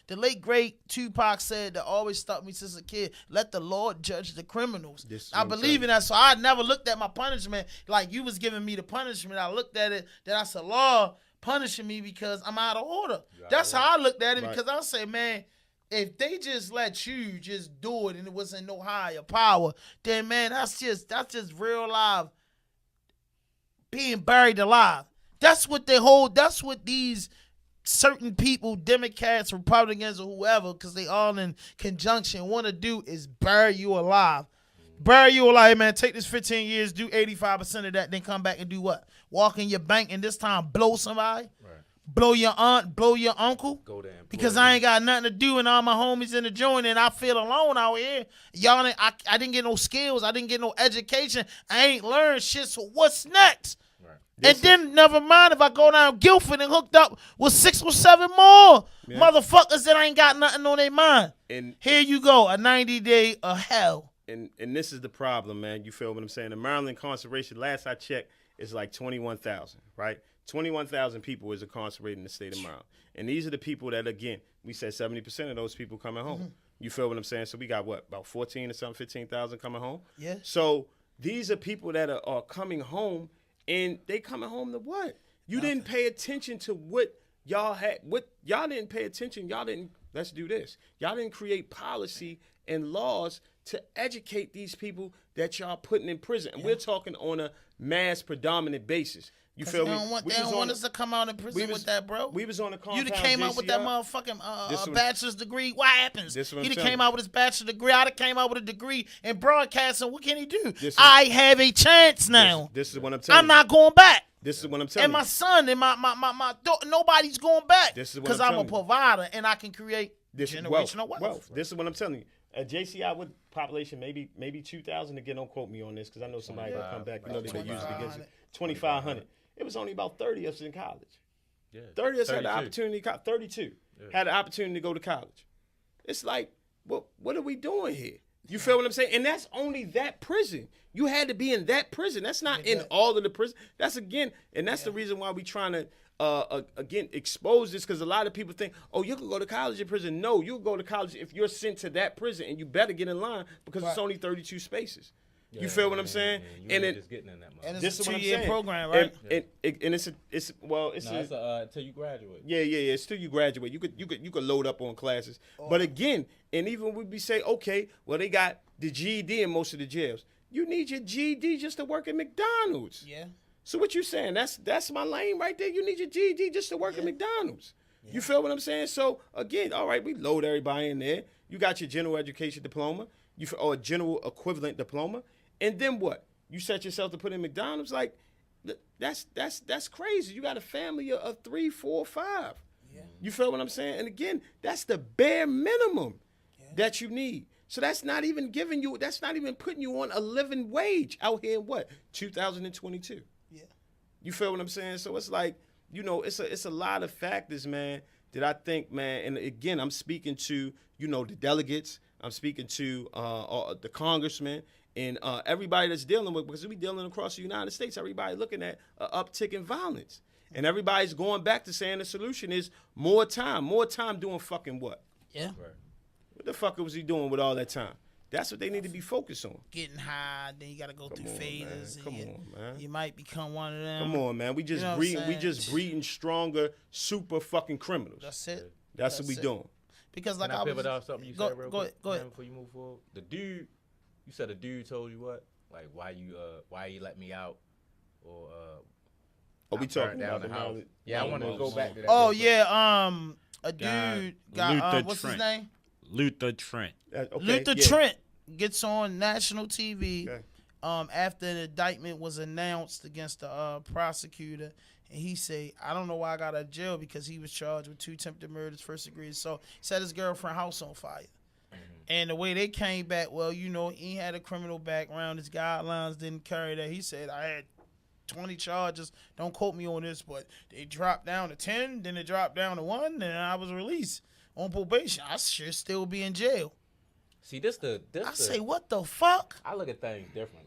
the late great Tupac said that always stopped me since a kid, let the Lord judge the criminals. I believe in that. So I never looked at my punishment like you was giving me the punishment. I looked at it that that's a law punishing me because I'm out of order. That's how I looked at it because I say, man, if they just let you just do it and it wasn't no higher power, then man, that's just real life being buried alive. That's what these certain people, Democrats, Republicans, or whoever, because they all in conjunction, want to do is bury you alive. Bury you alive, man. Take this 15 years, do 85% of that, then come back and do what? Walk in your bank and this time blow somebody? Right. Blow your aunt, blow your uncle? Go there. Because I ain't got nothing to do and all my homies in the joint and I feel alone out here. Y'all, I didn't get no skills. I didn't get no education. I ain't learned shit, so what's next? Right. And then, never mind if I go down Guilford and hooked up with 6 or 7 more motherfuckers that ain't got nothing on their mind. And here you go, a 90-day of hell. And this is the problem, man. You feel what I'm saying? The Maryland incarceration, last I checked, is like 21,000, right? 21,000 people is incarcerated in the state of Maryland. And these are the people that, again, we said 70% of those people coming home. Mm-hmm. You feel what I'm saying? So we got what, about 14 or something, 15,000 coming home? Yeah. So these are people that are coming home, and they coming home to what? You didn't pay attention to what y'all had. What y'all didn't pay attention. Y'all didn't, let's do this. Y'all didn't create policy and laws to educate these people that y'all putting in prison. And we're talking on a mass predominant basis. You feel me? They don't want us to come out in prison with that, bro. We was on a compound. You done came out with that motherfucking bachelor's degree. What happens? He done came out with his bachelor's degree. I done came out with a degree in broadcasting. What can he do? I have a chance now. This is what I'm telling you. I'm not going back. This is what I'm telling you. And my son and my daughter, nobody's going back. Because I'm a provider and I can create generational wealth. This is what I'm telling you. At JCI with population maybe 2,000. Again, don't quote me on this because I know somebody will come back. You know they usually get 2,500. It was only about 30 of us in college. Yeah, 30 of us had the opportunity. 32 had the opportunity to go to college. It's like, what are we doing here? You feel what I'm saying? And that's only that prison. You had to be in that prison. That's not in all of the prison. That's again, and that's the reason why we trying to again expose this, because a lot of people think, oh, you can go to college in prison. No, you'll go to college if you're sent to that prison, and you better get in line because it's only 32 spaces. You feel what I'm saying? And just getting in that and it's a 2-year program, right? And it's until you graduate. Yeah. It's till you graduate. You could load up on classes. But again, and even we be say, okay, well they got the GED in most of the jails. You need your GED just to work at McDonald's. Yeah. So what you saying? That's my lane right there. You need your GED just to work at McDonald's. Yeah. You feel what I'm saying? So again, all right, we load everybody in there. You got your general education diploma, or a general equivalent diploma. And then what? You set yourself to put in McDonald's? Like, that's crazy. You got a family of 3, 4, 5. Yeah. You feel what I'm saying? And again, that's the bare minimum that you need. So that's not even putting you on a living wage out here in what? 2022. Yeah. You feel what I'm saying? So it's like, it's a lot of factors, man, that I think, man, and again, I'm speaking to, the delegates, I'm speaking to the congressmen, and everybody that's dealing with, because we dealing across the United States, everybody looking at an uptick in violence. And everybody's going back to saying the solution is more time doing fucking what? Yeah. Right. What the fuck was he doing with all that time? That's what they need to be focused on. Getting high, then you got to go through phases. Come on, man. You might become one of them. Come on, man. We just breeding stronger, super fucking criminals. That's it. That's what we doing. Because like I pivot off something you said real quick? Go ahead. Before you move forward. The dude, you said a dude told you what? Like why you let me out, or we talking about the house? Yeah, I want to go back to that. Oh yeah, a dude got what's his name? Luther Trent. Trent gets on national TV after the indictment was announced against the prosecutor, and he say, I don't know why I got out of jail, because he was charged with 2 attempted murders, first degree assault. Set his girlfriend's house on fire. And the way they came back, he had a criminal background. His guidelines didn't carry that. He said, I had 20 charges. Don't quote me on this, but they dropped down to 10, then they dropped down to 1, and I was released on probation. I should still be in jail. See, I say, what the fuck? I look at things different.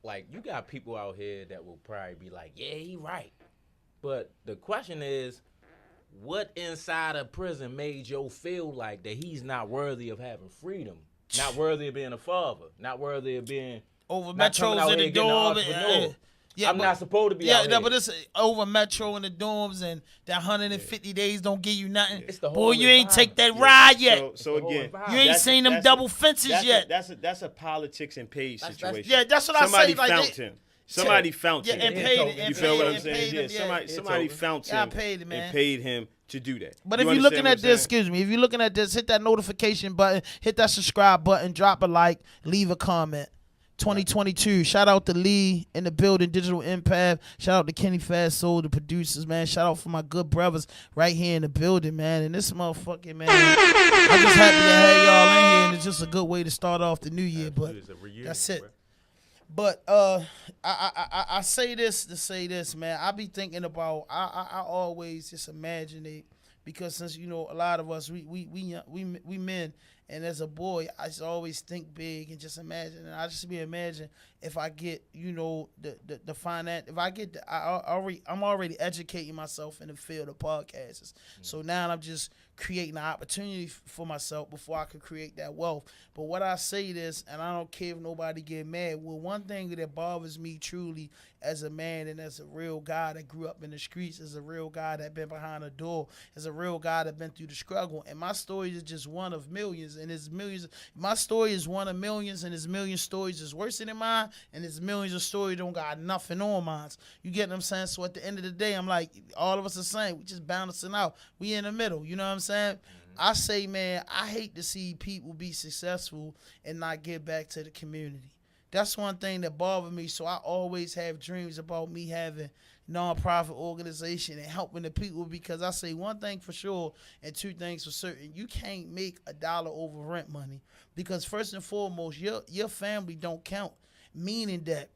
Like you got people out here that will probably be like, yeah, he right. But the question is, what inside of prison made you feel like that he's not worthy of having freedom, not worthy of being a father, not worthy of being over metros in the dorm? I'm not supposed to be out here. But it's over metro in the dorms, and that 150 days don't give you nothing. It's the whole you ain't take that ride yet. So again, you ain't seen them double fences yet. That's a politics and page situation. That's what Somebody I say. Found him. Somebody found him. and paid him. You feel what I'm saying? Yeah, somebody found him paid him, man. and paid him to do that. But if you're looking at this, excuse me, if you're looking at this, hit that notification button, hit that subscribe button, drop a like, leave a comment. 2022. Shout out to Lee in the building, Digital Impact. Shout out to Kenny Fast Soul, the producers, man. Shout out for my good brothers right here in the building, man. And this motherfucking, man, I'm just happy to have y'all in here, and it's just a good way to start off the new year. But that's it. But I say this to say this, man. I be thinking about I always just imagine it, because since a lot of us we men. And as a boy, I just always think big and just imagine. And I just be imagine if I get, the finance. If I get, I'm already educating myself in the field of podcasts. So now I'm just creating an opportunity for myself before I could create that wealth. But what I say this, and I don't care if nobody get mad. Well, one thing that bothers me truly as a man and as a real guy that grew up in the streets, as a real guy that been behind a door, as a real guy that been through the struggle. And my story is just one of millions, and it's millions. My story is one of millions, and there's million stories is worse than mine, and there's millions of stories don't got nothing on mine. You get what I'm saying? So at the end of the day, I'm like, all of us are the same. We just balancing out. We in the middle. You know what I'm saying? I say, man, I hate to see people be successful and not give back to the community. That's one thing that bothers me. So I always have dreams about me having nonprofit organization and helping the people, because I say one thing for sure and two things for certain. You can't make $1 over rent money, because first and foremost, your family don't count, meaning that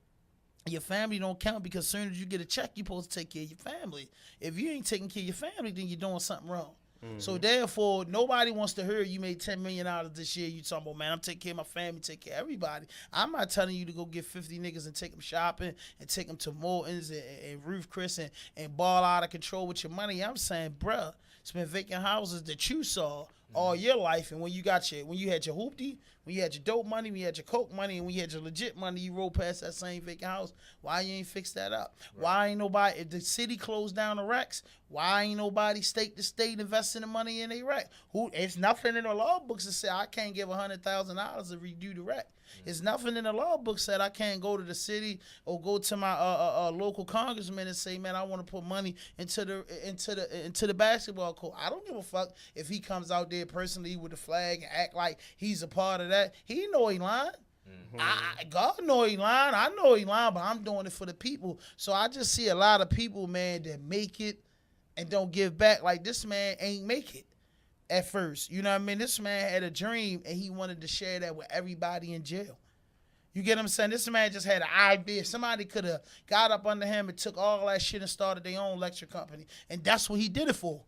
your family don't count, because as soon as you get a check, you're supposed to take care of your family. If you ain't taking care of your family, then you're doing something wrong. So therefore, nobody wants to hear you made $10 million this year. You talking about, man, I'm taking care of my family, take care of everybody. I'm not telling you to go get 50 niggas and take them shopping and take them to Morton's and Roof Chris and ball out of control with your money. I'm saying, bruh, it's been vacant houses that you saw all your life, and when you had your hoopty, when you had your dope money, when you had your coke money, and when you had your legit money, you rolled past that same vacant house. Why you ain't fix that up? Right. Why ain't nobody, if the city closed down the racks, why ain't nobody state to state investing the money in a rack? It's nothing in the law books that say I can't give $100,000 to redo the rack. It's nothing in the law book said I can't go to the city or go to my local congressman and say, man, I want to put money into the basketball court. I don't give a fuck if he comes out there personally with the flag and act like he's a part of that. He know he lying. God know he lying. I know he lying, but I'm doing it for the people. So I just see a lot of people, man, that make it and don't give back. Like this man ain't make it at first. You know what I mean? This man had a dream and he wanted to share that with everybody in jail. You get what I'm saying? This man just had an idea. Somebody could have got up under him and took all that shit and started their own lecture company. And that's what he did it for.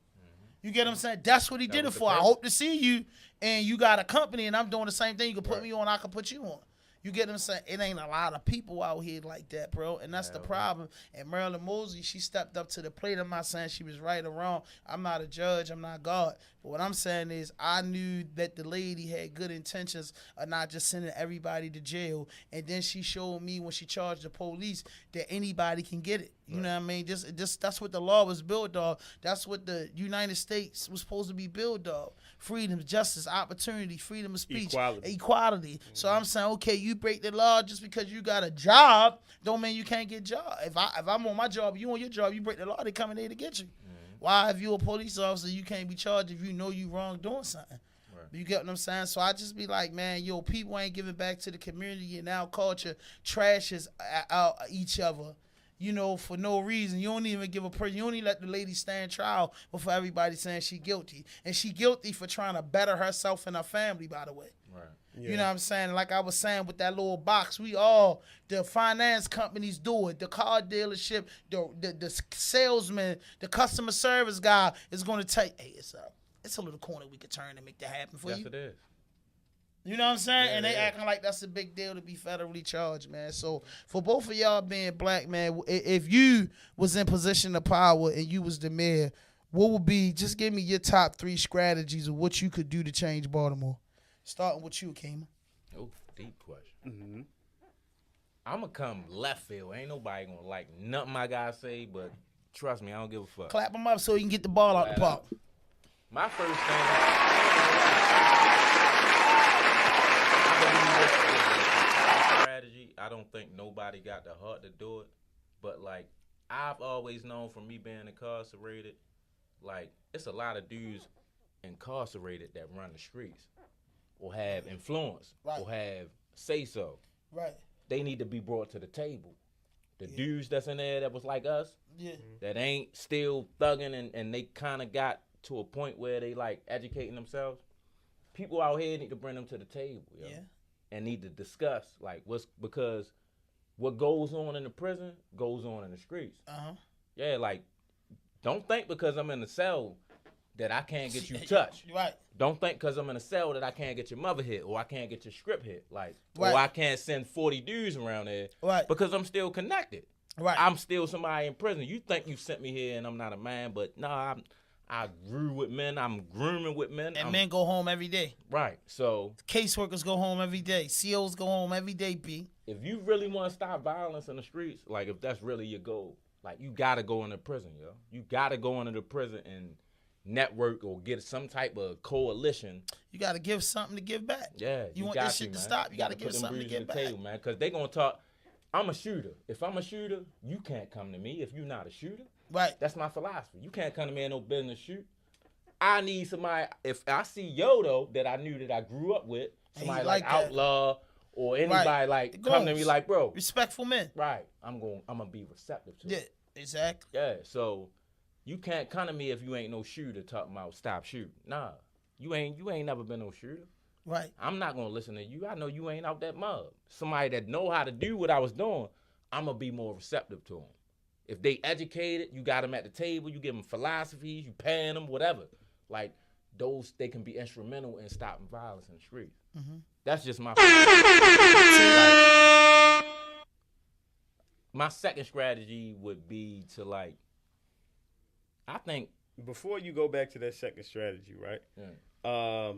You get what I'm saying? That's what he did it for. I hope to see you and you got a company and I'm doing the same thing. You can put me on, I can put you on. You get what I'm saying? It ain't a lot of people out here like that, bro. And that's the problem. And Marilyn Mosby, she stepped up to the plate. I'm not saying she was right or wrong. I'm not a judge. I'm not God. But what I'm saying is I knew that the lady had good intentions of not just sending everybody to jail. And then she showed me when she charged the police that anybody can get it. You know what I mean? Just that's what the law was built on. That's what the United States was supposed to be built on. Freedom, justice, opportunity, freedom of speech, equality. So I'm saying, okay, you break the law just because you got a job, don't mean you can't get a job. If I'm on my job, you on your job, you break the law, they coming there to get you. Why, if you a police officer, you can't be charged if you know you wrong doing something? You get what I'm saying? So I just be like, man, people ain't giving back to the community, and now culture trashes each other. For no reason. You don't even give a person, you don't even let the lady stand trial before everybody saying she guilty. And she guilty for trying to better herself and her family, by the way. Right. Yeah. You know what I'm saying? Like I was saying with that little box, the finance companies do it. The car dealership, the salesman, the customer service guy is going to tell you, hey, it's a little corner we could turn and make that happen for you. Yes, it is. You know what I'm saying? Yeah, and they acting like that's a big deal to be federally charged, man. So for both of y'all being black, man, if you was in position of power and you was the mayor, what would be, just give me your top 3 strategies of what you could do to change Baltimore. Starting with you, Kima. Oh, deep question. I'm going to come left field. Ain't nobody going to like nothing my guys say, but trust me, I don't give a fuck. Clap them up so you can get the ball out the park. My first thing... strategy, I don't think nobody got the heart to do it. But like I've always known from me being incarcerated, like it's a lot of dudes incarcerated that run the streets or have influence or have say so. Right. They need to be brought to the table. The dudes that's in there that was like us, that ain't still thugging and they kind of got to a point where they like educating themselves. People out here need to bring them to the table, yo, and need to discuss like because what goes on in the prison goes on in the streets. Yeah, like don't think because I'm in the cell that I can't get you touched. Right. Don't think because I'm in a cell that I can't get your mother hit or I can't get your script hit. Like, or I can't send 40 dudes around there because I'm still connected. Right. I'm still somebody in prison. You think you sent me here and I'm not a man, but no, I grew with men. I'm grooming with men. And men go home every day. Right. So caseworkers go home every day. COs go home every day, B. If you really want to stop violence in the streets, like if that's really your goal, like you got to go into prison, yo. You got to go into the prison and network or get some type of coalition. You got to give something to give back. Yeah, you want this shit to stop, you got to give something to give back. Table, man, because they going to talk, I'm a shooter. If I'm a shooter, you can't come to me if you're not a shooter. Right. That's my philosophy. You can't come to me and no business shoot. I need somebody, if I see Yodo that I knew that I grew up with, somebody like Outlaw or anybody like come to me like, bro. Respectful men. Right. I'm going to be receptive to it. Yeah, exactly. Yeah, so you can't come to me if you ain't no shooter talking about stop shooting. Nah, you ain't never been no shooter. Right. I'm not gonna listen to you. I know you ain't out that mud. Somebody that know how to do what I was doing, I'm gonna be more receptive to them. If they educated, you got them at the table, you give them philosophies, you paying them, whatever. Like those, they can be instrumental in stopping violence in the streets. Mm-hmm. That's just my. Like, my second strategy would be to like. I think before you go back to that second strategy, right? Yeah.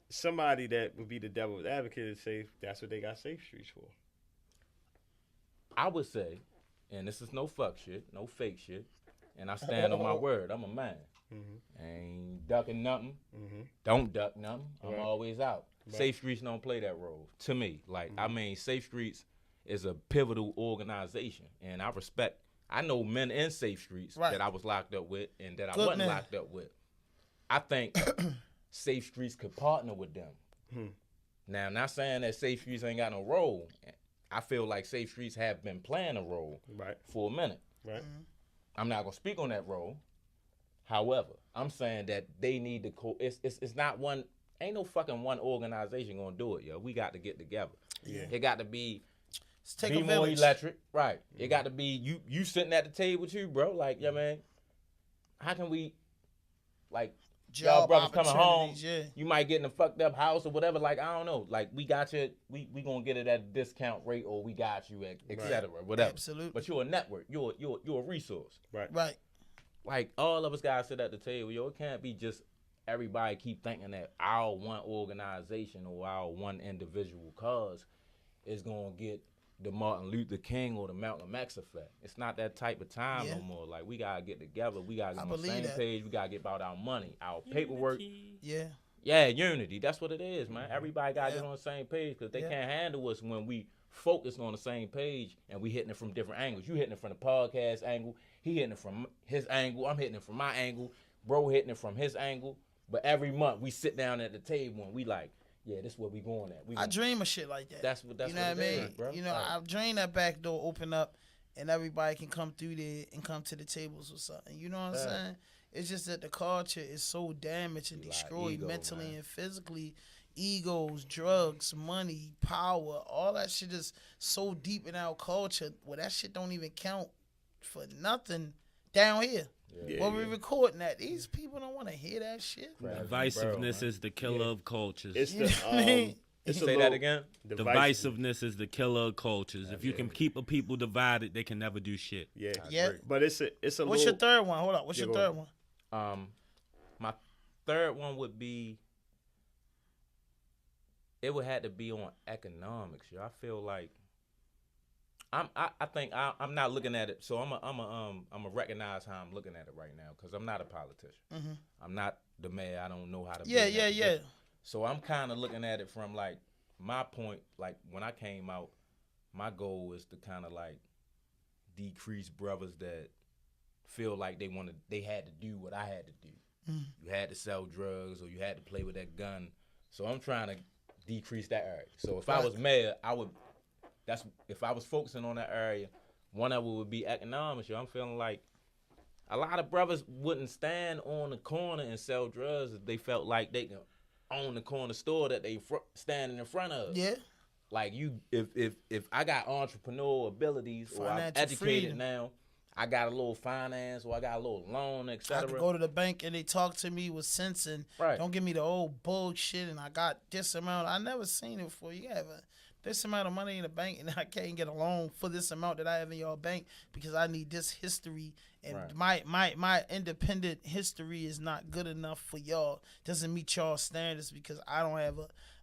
Somebody that would be the devil's advocate and say that's what they got safe streets for. I would say, and this is no fuck shit, no fake shit, and I stand on my word. I'm a man. Mm-hmm. Ain't ducking nothing. Mm-hmm. Don't duck nothing. I'm always out. Right. Safe Streets don't play that role to me. Like I mean, Safe Streets is a pivotal organization, and I respect. I know men in Safe Streets that I was locked up with and that I wasn't locked up with. I think Safe Streets could partner with them. Now, I'm not saying that Safe Streets ain't got no role. I feel like Safe Streets have been playing a role for a minute. Right. I'm not going to speak on that role. However, I'm saying that they need to it's not one, ain't no fucking one organization going to do it, yo. We got to get together. Yeah. It got to be more electric, right? Mm-hmm. It got to be you sitting at the table too, bro. Like, yeah, man. How can we, like, y'all brothers coming home? Yeah. You might get in a fucked up house or whatever. Like, I don't know. Like, we got you. We gonna get it at a discount rate, or we got you, et cetera, whatever. Absolutely. But you're a network. You're a resource. Right. Right. Like, all of us gotta sit at the table. Yo, it can't be just everybody keep thinking that our one organization or our one individual cause is gonna get the Martin Luther King or the Malcolm X effect. It's not that type of time no more. Like, we gotta get together. We gotta get on the same page. We gotta get about our money, our paperwork. Yeah, unity. That's what it is, man. Everybody gotta get on the same page because they can't handle us when we focus on the same page and we hitting it from different angles. You hitting it from the podcast angle. He hitting it from his angle. I'm hitting it from my angle. Bro hitting it from his angle. But every month we sit down at the table and we like, yeah, this is where we going at. I dream of shit like that. That's what you know what I mean, is, bro. You know, I dream that back door open up and everybody can come through there and come to the tables or something. You know what I'm saying? It's just that the culture is so damaged and destroyed mentally and physically. Egos, drugs, money, power, all that shit is so deep in our culture where that shit don't even count for nothing down here. We recording that. These people don't want to hear that shit. Divisiveness is the killer of cultures. It's the say that again. Divisiveness is the killer of cultures. If you can keep a people divided, they can never do shit. Yeah. But it's a. What's your third one? Hold on. What's your third one? My third one would be. It would have to be on economics. Yo. I feel like. I think I'm not looking at it, so I'm a recognize how I'm looking at it right now because I'm not a politician. Mm-hmm. I'm not the mayor. I don't know how to. Yeah. So I'm kind of looking at it from like my point. Like when I came out, my goal is to kind of like decrease brothers that feel like they had to do what I had to do. You had to sell drugs or you had to play with that gun. So I'm trying to decrease that area. So if I was mayor, if I was focusing on that area, one of it would be economics. I'm feeling like a lot of brothers wouldn't stand on the corner and sell drugs if they felt like they can own the corner store that they standing in front of. Yeah. Like if I got entrepreneurial abilities or I'm Financial educated freedom. now, I got a little finance or I got a little loan, I etc. could go to the bank and they talk to me with sense and don't give me the old bullshit and I got this amount. I never seen it before. You have this amount of money in the bank and I can't get a loan for this amount that I have in your bank because I need this history and my independent history is not good enough for y'all. Doesn't meet y'all standards because I don't have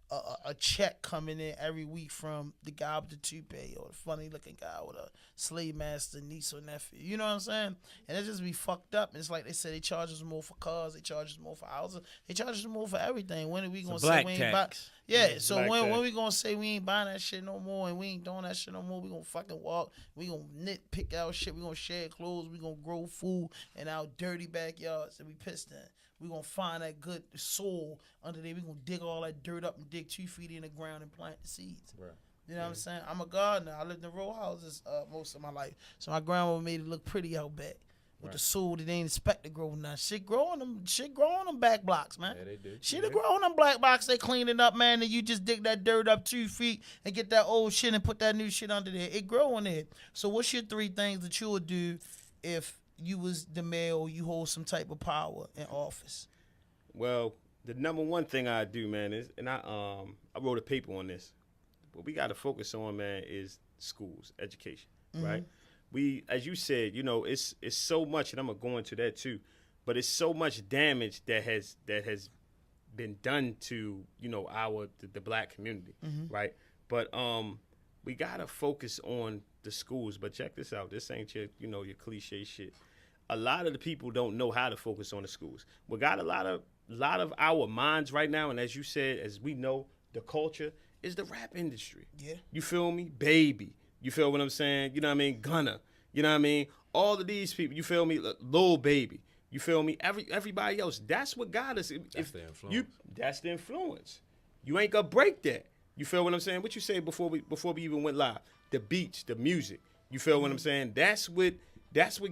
a check coming in every week from the guy with the toupee or the funny looking guy with a slave master niece or nephew. You know what I'm saying? And it just be fucked up. And it's like they say they charge us more for cars, they charge us more for houses, they charge us more for everything. When are we gonna say we ain't buy? Yeah, so when we gonna say we ain't buying that shit no more and we ain't doing that shit no more, we gonna fucking walk, we gonna nitpick our shit, we gonna share clothes, we gonna grow food in our dirty backyards that we pissed in. We gonna find that good soil under there. We gonna dig all that dirt up and dig 2 feet in the ground and plant the seeds. Right. You know what I'm saying? I'm a gardener. I lived in row houses most of my life. So my grandma made it look pretty out back with the soil that they ain't expect to grow now. Shit growing them back blocks, man. Yeah, they do. Shit to grow on them black blocks. They clean it up, man. And you just dig that dirt up 2 feet and get that old shit and put that new shit under there. It grow in there. So what's your 3 things that you would do if you was the mayor or you hold some type of power in office? Well, the number one thing I do, man, is, and I wrote a paper on this. What we got to focus on, man, is schools, education, right? We, as you said, you know, it's so much, and I'm gonna go into that too, but it's so much damage that has been done to, you know, the black community, right? But we gotta focus on the schools. But check this out. This ain't your cliche shit. A lot of the people don't know how to focus on the schools. We got a lot of our minds right now, and as you said, as we know, the culture is the rap industry. Yeah. You feel me? Baby. You feel what I'm saying? You know what I mean? Gunna. You know what I mean? All of these people, you feel me? Lil Baby. You feel me? Everybody else. That's what got us. That's the influence. That's the influence. You ain't gonna break that. You feel what I'm saying? What you said before we even went live. The beats, the music. You feel what I'm saying? That's what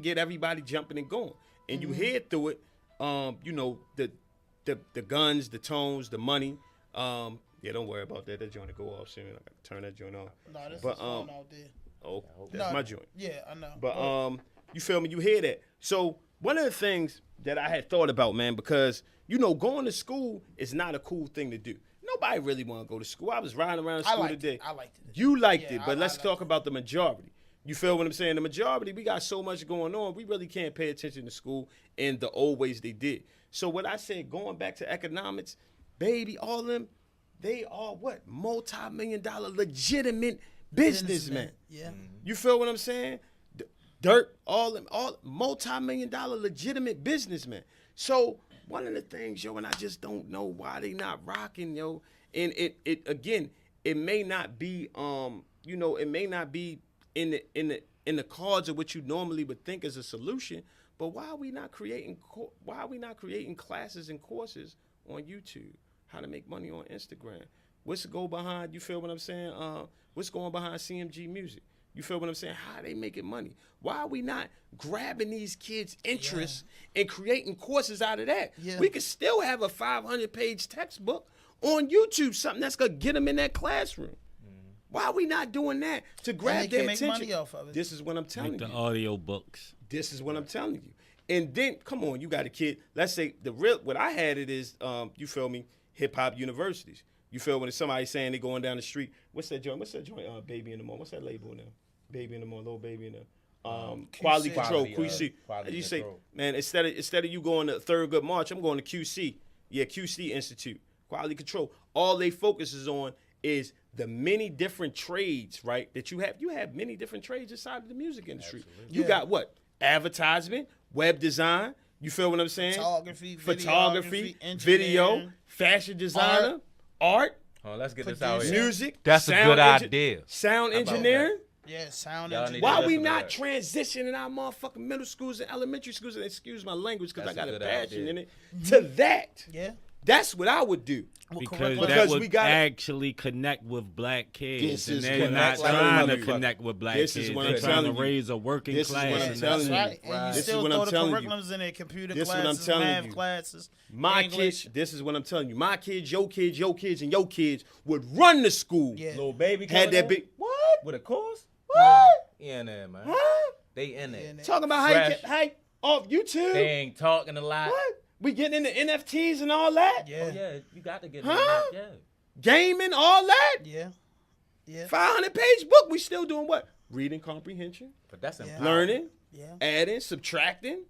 get everybody jumping and going. And you hear through it, you know, the guns, the tones, the money. Yeah, don't worry about that. That joint will go off soon. I gotta turn that joint off. No, this is phone out there. Oh, that's my joint. Yeah, I know. But you feel me? You hear that. So one of the things that I had thought about, man, because, you know, going to school is not a cool thing to do. Nobody really want to go to school. I was riding around school today. I liked it. You liked it, but let's talk about the majority. You feel what I'm saying? The majority, we got so much going on, we really can't pay attention to school in the old ways they did. So what I said, going back to economics, baby, all of them, they are what? Multi-million-dollar legitimate businessmen. Yeah. You feel what I'm saying? Dirt, all multi-million-dollar legitimate businessmen. So one of the things, yo, and I just don't know why they not rocking, yo. And it again, it may not be, you know, it may not be in the cards of what you normally would think is a solution. But why are we not creating classes and courses on YouTube? How to make money on Instagram? What's go behind? You feel what I'm saying? What's going behind CMG Music? You feel what I'm saying? How are they making money? Why are we not grabbing these kids' interests and creating courses out of that? Yeah. We could still have a 500-page textbook on YouTube, something that's gonna get them in that classroom. Why are we not doing that to grab their attention? Make money off of it. This is what I'm telling you. The audio books. This is what I'm telling you. And then, come on, you got a kid. Let's say what I had it is, you feel me? Hip hop universities. You feel when somebody saying they going down the street. What's that joint? Baby in the Morning. What's that label now? Baby in the Morning, Little Baby in the Quality Control. QC. You say, man, instead of you going to Thurgood March, I'm going to QC. Yeah, QC Institute. Quality Control. All they focus is on is the many different trades, right? That you have. You have many different trades inside of the music industry. Absolutely. You got what? Advertisement, web design. You feel what I'm saying? Photography, video, fashion designer, art. Oh, let's get this out here. Music. That's a sound good idea. Sound How about engineering. Yeah, sound Y'all engineer. need Why to we listen to not that. transitioning our motherfucking middle schools and elementary schools, and excuse my language because I That's a got a good passion idea. in it, to that? Yeah. That's what I would do. Because Because that would we gotta- actually connect with black kids, This and is they're what not I'm trying to telling you. connect with black This kids. is what They're I'm trying to telling you. raise a working This is class. what I'm and telling That's you. right. And Right. you This is still what throw I'm the telling you. curriculums in there, computer This is what I'm classes, telling math you. classes, My English. kids, this is what I'm telling you. My kids, your kids, your kids, and your kids would run the school. Yeah. Little baby Had coming that in big what? with a course. What? He in there, man. Huh? They in there. Yeah, Talking about how you Fresh. get hype off YouTube. They ain't talking a lot. What? We getting into NFTs and all that? Yeah. Oh, yeah, you got to get Huh? in there. Gaming, all that? Yeah. Yeah. 500-page book. We still doing what? Reading comprehension, But that's Yeah. empowering. learning, Yeah. adding, subtracting.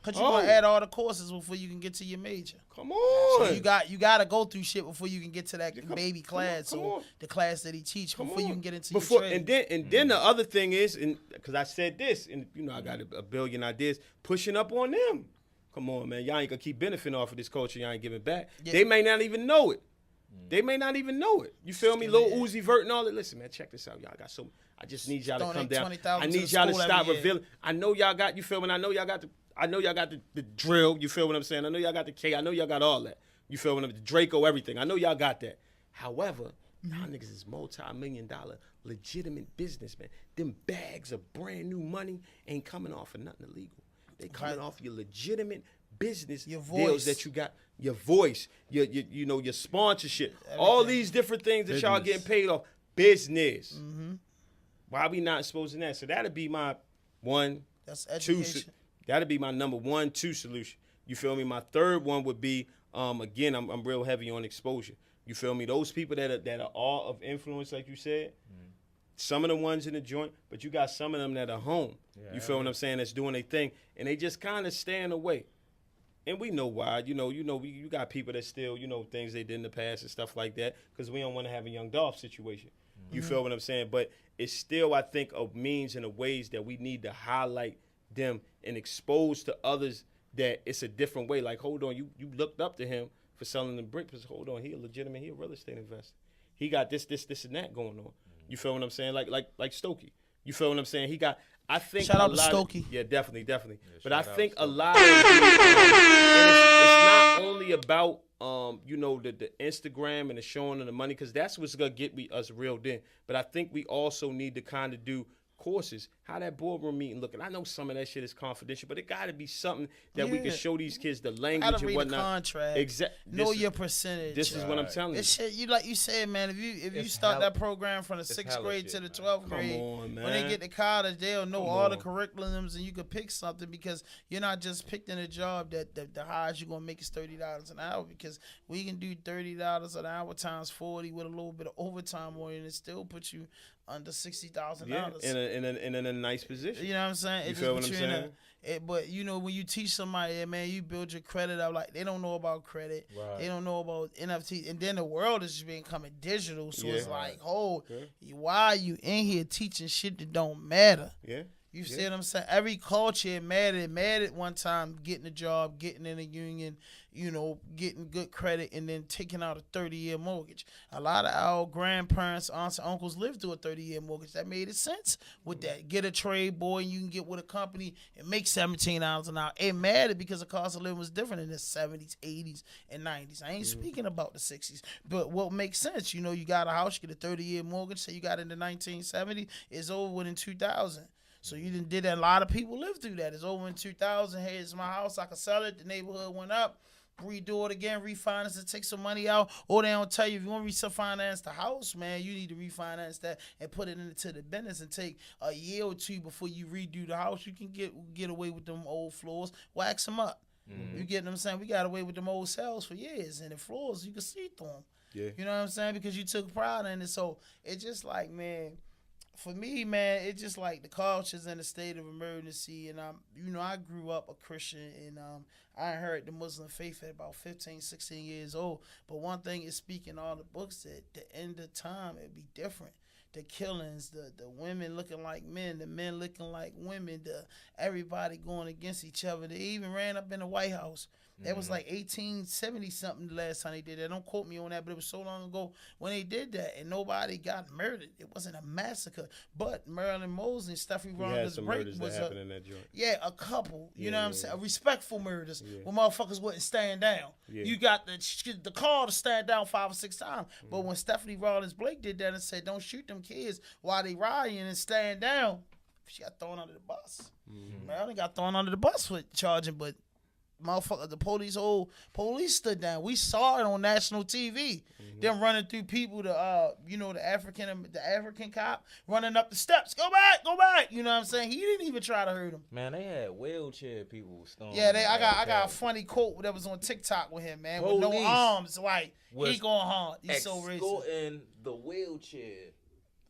Cause you Oh. gonna add all the courses before you can get to your major. Come on. So you got to go through shit before you can get to that Yeah, come- baby come on, class come or on. the class that he teach Come before you on. can get into Before, your trade. and then the other thing is, and because I said this, and you know I got a billion ideas, pushing up on them. Come on, man, y'all ain't gonna keep benefiting off of this culture. Y'all ain't giving back. Yeah. They may not even know it. They may not even know it. You feel me? Yeah. Lil Uzi Vert and all that. Listen, man, check this out. Y'all got so. I just need y'all to come Donate down. $20,000 I to need the y'all to school stop every year. revealing. I know y'all got. You feel me? I know y'all got the. I know y'all got the drill. You feel what I'm saying? I know y'all got the K. I know y'all got all that. You feel what I'm the Draco, everything. I know y'all got that. However, y'all niggas is multi-million-dollar legitimate business, man. Them bags of brand new money ain't coming off of nothing illegal. They coming Right. off your legitimate business Your deals voice. that you got. Your voice, your you know, your sponsorship, all these different things that y'all Business. getting paid off. Business. Why we not exposing that? So that'd be my one, That's two. education. That'd be my number 1, 2 solution. You feel me? My third one would be, again, I'm real heavy on exposure. You feel me? Those people that are all of influence, like you said, some of the ones in the joint, but you got some of them that are home. You feel what I'm saying? That's doing their thing, and they just kind of staying away. And we know why. You you got people that still, things they did in the past and stuff like that, because we don't want to have a young Dolph situation. You feel what I'm saying? But it's still, I think, of means and of ways that we need to highlight them and expose to others that it's a different way. Like, hold on, you looked up to him for selling the bricks. But hold on, he a real estate investor. He got this, and that going on. You feel what I'm saying? Like Stokey. You feel what I'm saying? He got. I think Shout a out to lot of- Stokey. yeah, definitely. But shout I out think to a Stokey. lot of and it's not only about the Instagram and the showing of the money, because that's what's gonna get us reeled in. But I think we also need to kind of do courses, how that boardroom meeting looking. I know some of that shit is confidential, but it got to be something that we can Yeah. show these kids the Gotta language and read the whatnot. contract. Exactly. Know your percentage. This is what I'm telling you. It's shit. You like you said, man. If you It's start hella- that program from the 6th hella grade shit, to the man. 12th Come grade, on, when man. they get to college, they'll know Come all the on. curriculums, and you can pick something because you're not just picking a job that the highest you're gonna make is $30 an hour, because we can do $30 an hour times 40 with a little bit of overtime on it, and it still puts you under $60,000. Yeah, in a nice position. You know what I'm saying? You It feel just what I'm puts you in saying? but when you teach somebody, man, you build your credit up. Like, they don't know about credit, Right. they don't know about NFT, and then the world is just becoming digital. So it's Yeah. like, why are you in here teaching shit that don't matter? Yeah. You see what I'm saying? Every culture it mattered one time, getting a job, getting in a union, getting good credit, and then taking out a 30-year mortgage. A lot of our grandparents, aunts, and uncles lived through a 30-year mortgage. That made sense with that. Get a trade, boy, and you can get with a company and make $17 an hour. It mattered because the cost of living was different in the 70s, 80s, and 90s. I ain't speaking about the 60s. But what makes sense, you got a house, you get a 30-year mortgage, say you got it in the 1970s, it's over within 2000. So you did that. A lot of people lived through that. It's over in 2000. Hey, it's my house. I can sell it. The neighborhood went up. Redo it again. Refinance it. Take some money out. Or they don't tell you, if you want to refinance the house, man, you need to refinance that and put it into the business and take a year or two before you redo the house. You can get away with them old floors. Wax them up. You get what I'm saying? We got away with them old cells for years. And the floors, you can see through them. Yeah. You know what I'm saying? Because you took pride in it. So it's just like, man, for me, man, it's just like the culture's in a state of emergency, and I grew up a Christian, and I heard the Muslim faith at about 15, 16 years old. But one thing is speaking all the books that the end of time it'd be different. The killings, the women looking like men, the men looking like women, the everybody going against each other. They even ran up in the White House. That was like 1870 something the last time they did that. Don't quote me on that, but it was so long ago when they did that, and nobody got murdered. It wasn't a massacre, but Marilyn Mosby and Steffi Ronda's break was in that joint. a couple. You know what I'm saying? Respectful murders where motherfuckers wouldn't stand down. Yeah. You got the call to stand down 5 or 6 times, but when Stephanie Rawlins Blake did that and said, "Don't shoot them kids while they rioting and stand down," she got thrown under the bus. Marilyn got thrown under the bus for charging, but motherfucker, the police stood down. We saw it on national TV. Them running through people, the African cop running up the steps. Go back. You know what I'm saying? He didn't even try to hurt him. Man, they had wheelchair people storming. Yeah, I got a funny quote that was on TikTok with him, man, with no arms. Like he going hard. He's so racist. Escorting the wheelchair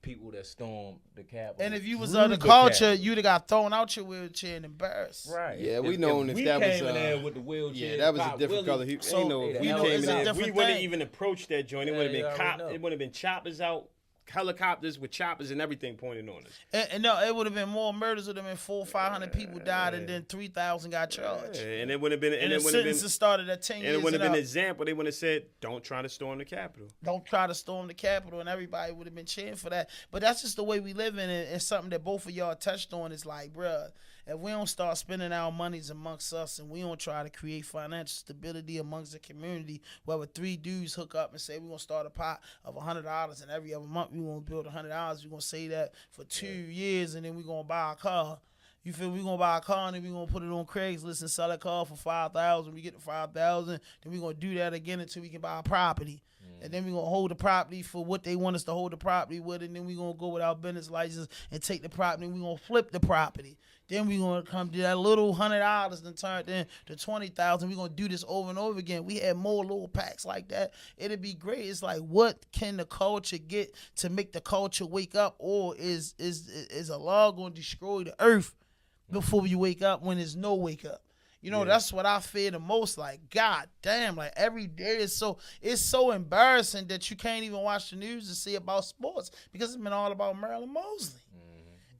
people that stormed the Capitol. And if you was of the culture, you'd have got thrown out your wheelchair and embarrassed. Right. Yeah, we known if that was came in there with the wheelchair. Yeah, that was a different color. We came in there. We wouldn't even approach that joint. It would have been it would have been choppers out, helicopters with choppers and everything pointed on us. And no, it would have been more murders. Would have been 400 or 500 people died, and then 3,000 got charged. And it would have been, and the sentences started at 10 years. And it would have been an example. They would have said, "Don't try to storm the Capitol. Don't try to storm the Capitol," and everybody would have been cheering for that. But that's just the way we live in it. And something that both of y'all touched on is like, bruh, if we don't start spending our monies amongst us and we don't try to create financial stability amongst the community, where 3 dudes hook up and say we're going to start a pot of $100 and every other month we want to build $100, we're going to say that for 2 years and then we're going to buy a car. You feel we're going to buy a car and then we're going to put it on Craigslist and sell that car for $5,000. We get the $5,000, then we're going to do that again until we can buy a property. And then we're going to hold the property for what they want us to hold the property with, and then we're going to go with our business license and take the property, and we're going to flip the property. Then we're going to come do that little $100 and turn it into $20,000. We're going to do this over and over again. We had more little packs like that. It'd be great. It's like, what can the culture get to make the culture wake up, or is a law going to destroy the earth before you wake up when there's no wake up? You know, that's what I fear the most. Like, God damn, like every day it's so embarrassing that you can't even watch the news and see about sports because it's been all about Marilyn Mosby.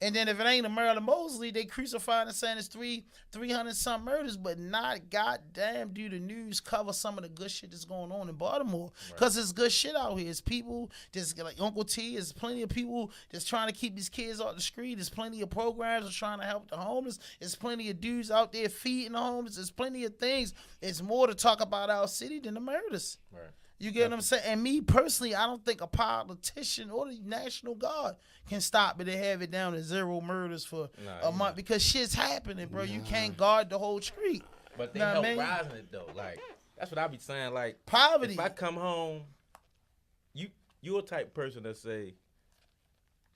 And then if it ain't a Marilyn Mosby, they crucified and saying it's 300 some murders, but not goddamn do the news cover some of the good shit that's going on in Baltimore. Because there's good shit out here. It's people, there's like Uncle T, there's plenty of people that's trying to keep these kids off the street. There's plenty of programs that's trying to help the homeless. There's plenty of dudes out there feeding the homeless. There's plenty of things. It's more to talk about our city than the murders. Right. You get what I'm saying? And me personally, I don't think a politician or the National Guard can stop it and have it down to 0 murders for a month because shit's happening, bro. You can't guard the whole street. But they help rising it though. Like that's what I be saying. Like poverty. If I come home, you're a type of person that say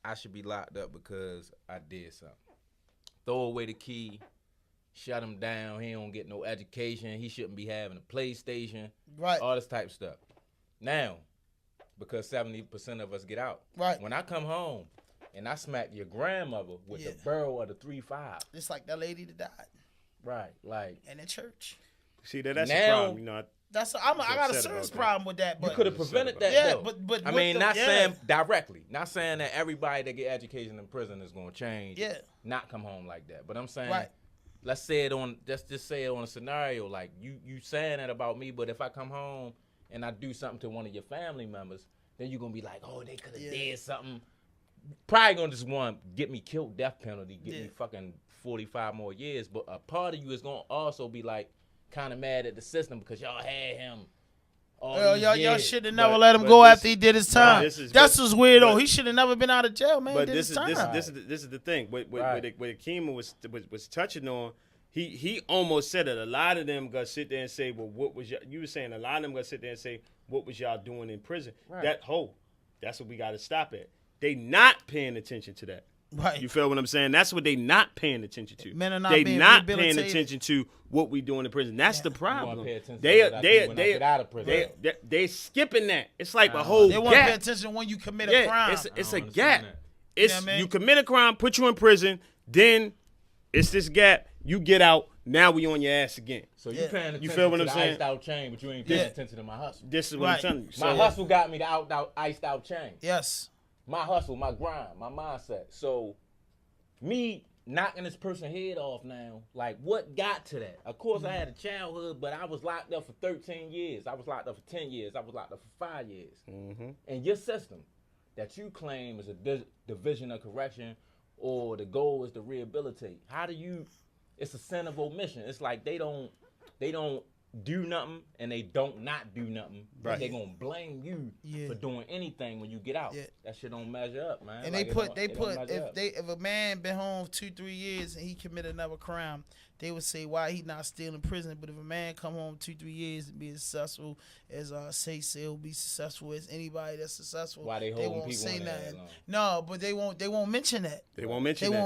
I should be locked up because I did something. Throw away the key. Shut him down. He don't get no education. He shouldn't be having a PlayStation. Right. All this type of stuff. Now, because 70% of us get out. Right. When I come home and I smack your grandmother with the barrel of the 3.5. It's like that lady that died. Right. Like. And in church. See, that's the problem. You know, I got a serious problem with that. But you could have prevented that. Yeah, though. but I mean, not saying directly. Not saying that everybody that get education in prison is going to change. Yeah. Not come home like that. But I'm saying. Right. Let's say it on. Let's just say it on a scenario like you saying that about me, but if I come home and I do something to one of your family members, then you're gonna be like, oh, they could have did something. Probably gonna just want to get me killed, death penalty, get me fucking 45 more years. But a part of you is gonna also be like kind of mad at the system because y'all had him. Y'all should have never let him go after he did his time. That's just weird though. He should have never been out of jail, man. But this is the thing. What Kima was touching on, he almost said it. A lot of them gonna sit there and say, well, what was you were saying? A lot of them gonna sit there and say, what was y'all doing in prison? Right. That's what we got to stop at. They not paying attention to that. Right. You feel what I'm saying? That's what they not paying attention to. Men are not they being not paying attention to what we doing in prison. That's the problem. They skipping that. It's like a whole They want to pay attention when you commit a crime. It's a gap. It's you commit a crime, put you in prison, then it's this gap. You get out, Now we on your ass again. So you paying attention you feel what to I'm the saying? iced out chain, but you ain't paying attention to my hustle. This is what I'm telling you. So, My hustle got me the iced out chain. Yes. My hustle, my grind, my mindset. So me knocking this person's head off now, like what got to that? Of course I had a childhood, but I was locked up for 13 years. I was locked up for 10 years. I was locked up for 5 years. And your system that you claim is a division of correction or the goal is to rehabilitate. How do you, it's a sin of omission. It's like they don't do nothing and they don't not do nothing. Right. They gonna blame you for doing anything when you get out. Yeah. That shit don't measure up, man. And like if a man been home 2-3 years and he committed another crime, they would say why he not still in prison. But if a man come home 2-3 years and be as successful as Say be successful as anybody that's successful, why they won't say nothing. No, but they won't mention that. They won't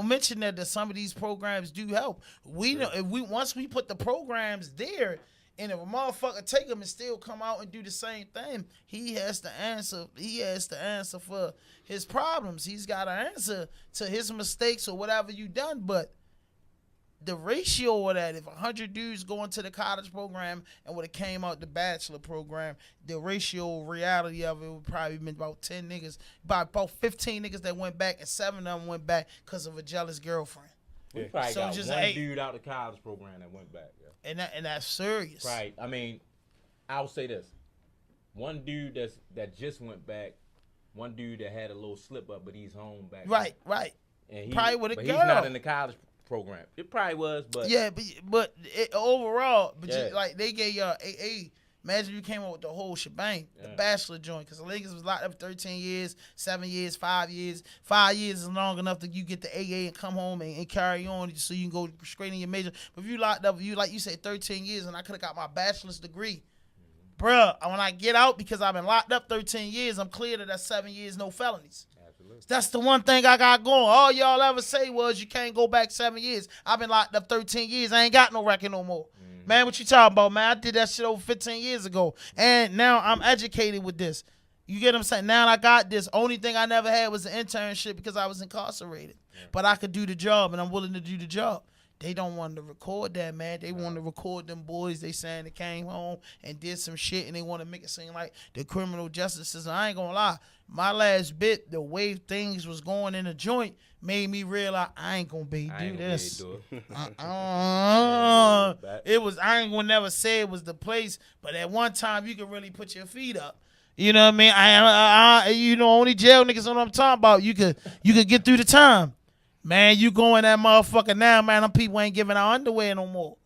mention that some of these programs do help. We know if once we put the programs there. And if a motherfucker take him and still come out and do the same thing, he has to answer. He has to answer for his problems. He's got to answer to his mistakes or whatever you done. But the ratio of that, if 100 dudes go into the college program and would have came out the bachelor program, the ratio reality of it would probably been about 10 niggas, about 15 niggas that went back, and 7 of them went back because of a jealous girlfriend. We probably got just one dude out of the college program that went back. Yeah. And that's serious. Right. I mean, I'll say this. One dude that just went back, one dude that had a little slip up, but he's home back. Right. And he, probably with a girl. He's not in the college program. It probably was, but. Yeah, but overall, you, like they gave y'all AA. Imagine you came up with the whole shebang, the bachelor joint, because the niggas was locked up 13 years, 7 years, 5 years. 5 years is long enough that you get the AA and come home and carry on so you can go straight in your major. But if you locked up, like you said, 13 years, and I could have got my bachelor's degree. Bruh, when I get out, because I've been locked up 13 years, I'm clear that that's 7 years, no felonies. Absolutely. That's the one thing I got going. All y'all ever say was you can't go back 7 years. I've been locked up 13 years. I ain't got no record no more. Man, what you talking about, man? I did that shit over 15 years ago. And now I'm educated with this. You get what I'm saying? Now I got this. Only thing I never had was an internship because I was incarcerated. Yeah. But I could do the job, and I'm willing to do the job. They don't want to record that, man. They want to record them boys. They saying they came home and did some shit, and they want to make it seem like the criminal justice system. I ain't going to lie. My last bit, the way things was going in the joint, made me realize I ain't gonna be do this. It was I ain't gonna never say it was the place, but at one time you could really put your feet up. You know what I mean? I you know, only jail niggas know what I'm talking about. You could get through the time. Man, you go in that motherfucker now, man. Them people ain't giving out underwear no more.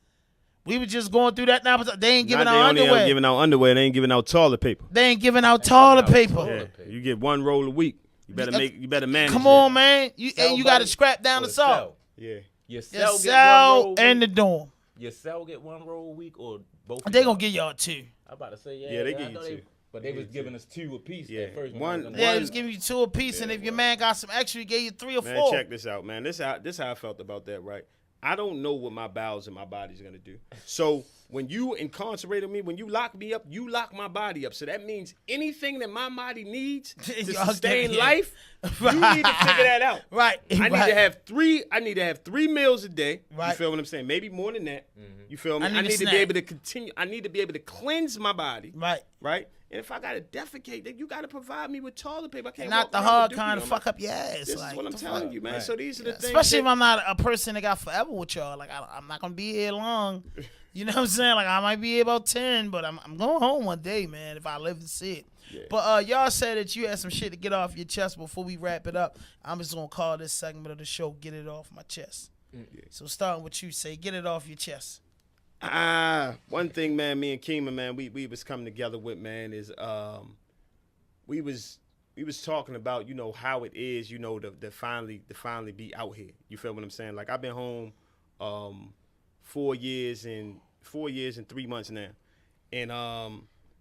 We were just going through that now, but they ain't giving out underwear. They ain't giving out underwear. They ain't giving out toilet paper. They ain't giving out toilet paper. Yeah. You get one roll a week. You better manage. Come on, man. You got to scrap down the salt. Yeah. Your cell and the dorm. Your cell get one roll a week or both? They gonna give y'all 2. I'm about to say yeah. They give you 2. But they was giving us 2 apiece at first. They was giving you 2 apiece, and if your man got some extra, he gave you 3 or 4. Man, check this out, man. This how I felt about that, right? I don't know what my bowels and my body's gonna do. So when you incarcerated me, when you lock me up, you lock my body up. So that means anything that my body needs to sustain life, you need to figure that out. Right. I need to have 3. I need to have 3 meals a day. Right. You feel what I'm saying? Maybe more than that. Mm-hmm. You feel me? I need to be able to continue. I need to be able to cleanse my body. Right. Right. And if I gotta defecate, then you gotta provide me with toilet paper. I can't not the hard kind to fuck up your ass. This is what I'm telling you, man. Right. So these are the things. Especially if I'm not a person that got forever with y'all. Like I'm not gonna be here long. You know what I'm saying? Like I might be here about 10, but I'm going home one day, man. If I live to see it. Yeah. But y'all said that you had some shit to get off your chest before we wrap it up. I'm just gonna call this segment of the show "Get It Off My Chest." Mm-hmm. So starting with you, say "Get it off your chest." One thing, man, me and Kima, man, we was coming together with, man, is we was talking about, you know, how it is, you know, to finally be out here. You feel what I'm saying? Like I've been home 4 years and 3 months now. And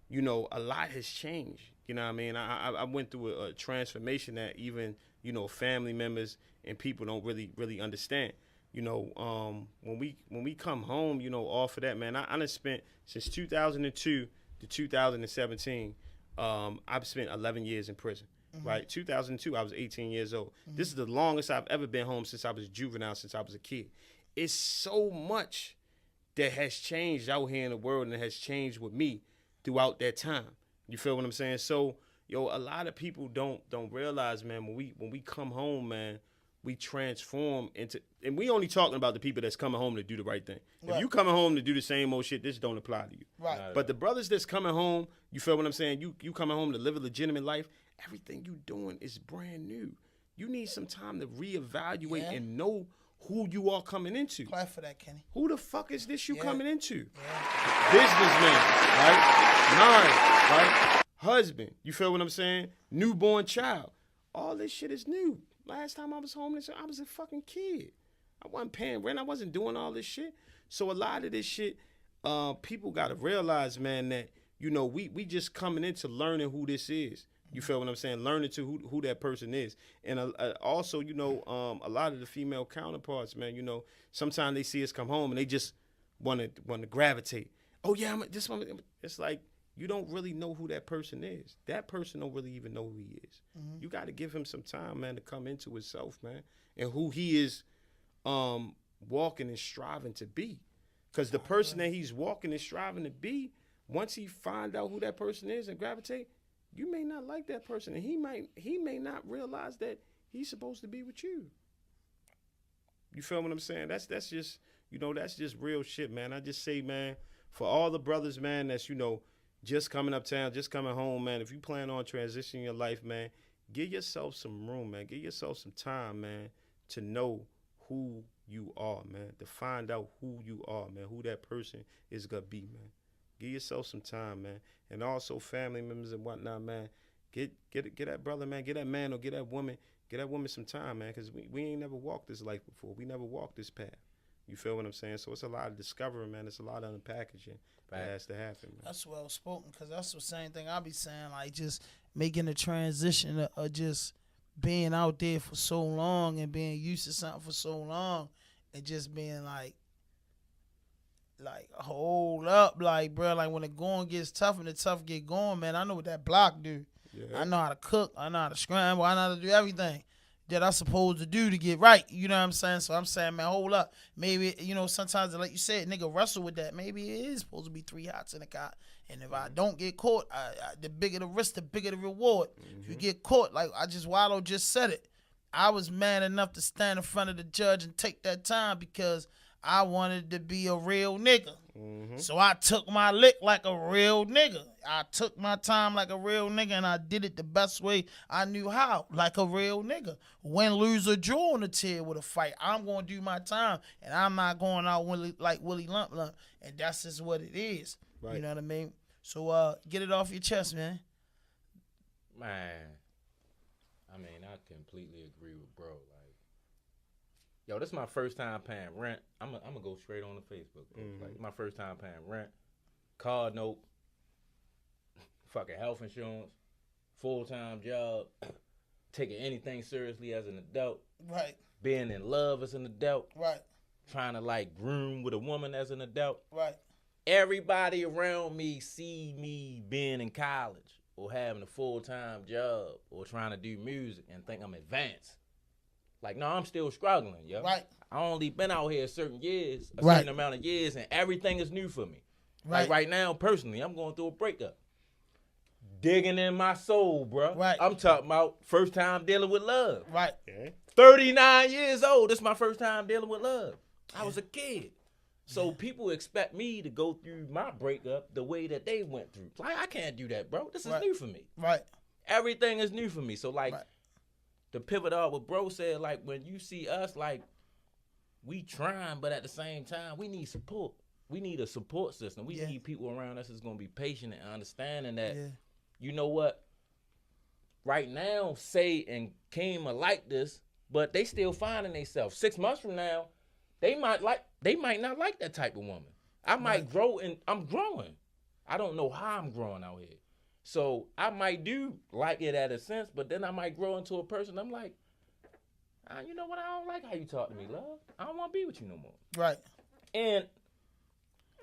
you know, a lot has changed. You know what I mean? I went through a transformation that even, you know, family members and people don't really understand. You know, when we come home, you know, off of that, man, I done spent since 2002 to 2017. I've spent 11 years in prison. Mm-hmm. Right, 2002, I was 18 years old. Mm-hmm. This is the longest I've ever been home since I was a juvenile, since I was a kid. It's so much that has changed out here in the world and has changed with me throughout that time. You feel what I'm saying? So, yo, a lot of people don't realize, man, when we come home, man, we transform into, and we only talking about the people that's coming home to do the right thing. Right. If you coming home to do the same old shit, this don't apply to you. Right. But the brothers that's coming home, you feel what I'm saying? You coming home to live a legitimate life, everything you doing is brand new. You need some time to reevaluate and know who you are coming into. Clap for that, Kenny. Who the fuck is this you coming into? Yeah. Businessman, right? Nine, right? Husband, you feel what I'm saying? Newborn child. All this shit is new. Last time I was homeless, I was a fucking kid. I wasn't paying rent. I wasn't doing all this shit. So a lot of this shit, people got to realize, man, that, you know, we just coming into learning who this is. You feel what I'm saying? Learning to who that person is. And also, you know, a lot of the female counterparts, man, you know, sometimes they see us come home and they just want to gravitate. Oh, yeah, it's like, you don't really know who that person is. That person don't really even know who he is. Mm-hmm. You got to give him some time, man, to come into himself, man, and who he is walking and striving to be. Because the person that he's walking and striving to be, once he find out who that person is and gravitate, you may not like that person, and he may not realize that he's supposed to be with you. You feel what I'm saying? That's just, you know, that's just real shit, man. I just say, man, for all the brothers, man, that's, you know, just coming uptown, just coming home, man, if you plan on transitioning your life, man, give yourself some room, man. Give yourself some time, man, to know who you are, man, to find out who you are, man, who that person is going to be, man. Give yourself some time, man. And also family members and whatnot, man. Get that brother, man. Get that man or get that woman some time, man, because we ain't never walked this life before. We never walked this path. You feel what I'm saying? So it's a lot of discovery, man. It's a lot of unpackaging that has to happen, man. That's well spoken, because that's the same thing I be saying, like just making the transition of just being out there for so long and being used to something for so long and just being like, hold up, like, bro, like when the going gets tough and the tough get going, man, I know what that block do. Yeah. I know how to cook. I know how to scramble. I know how to do everything that I'm supposed to do to get right. You know what I'm saying? So I'm saying, man, hold up. Maybe, you know, sometimes, like you said, nigga wrestle with that. Maybe it is supposed to be 3 hots in a cot. And if I don't get caught, the bigger the risk, the bigger the reward. Mm-hmm. If you get caught, like Waldo just said it, I was man enough to stand in front of the judge and take that time because I wanted to be a real nigga. Mm-hmm. So I took my lick like a real nigga. I took my time like a real nigga, and I did it the best way I knew how, like a real nigga. Win, lose, or draw on the tier with a fight, I'm going to do my time, and I'm not going out like Willie Lump Lump, and that's just what it is. Right. You know what I mean? So get it off your chest, man. Man, I mean, I completely agree with bro. Yo, this is my first time paying rent. I'm gonna go straight on the Facebook. Mm-hmm. Like, my first time paying rent, car note, fucking health insurance, full-time job, taking anything seriously as an adult. Right. Being in love as an adult. Right. Trying to, like, groom with a woman as an adult. Right. Everybody around me see me being in college or having a full-time job or trying to do music and think I'm advanced. Like, no, I'm still struggling, yo. Right. I only been out here a certain right. amount of years, and everything is new for me. Right. Like, right now, personally, I'm going through a breakup. Digging in my soul, bro. Right. I'm talking about first time dealing with love. Right. Yeah. 39 years old. This is my first time dealing with love. I was a kid. So people expect me to go through my breakup the way that they went through. Like, I can't do that, bro. This is new for me. Right. Everything is new for me. So, like, to pivot off what bro said, like, when you see us, like, we trying, but at the same time, we need support. We need a support system. We need people around us that's going to be patient and understanding that, you know what, right now, Say and Kima like this, but they still finding themselves. 6 months from now, they might not like that type of woman. I might grow, and I'm growing. I don't know how I'm growing out here. So I might do like it at a sense, but then I might grow into a person. I'm like, you know what? I don't like how you talk to me, love. I don't want to be with you no more. Right. And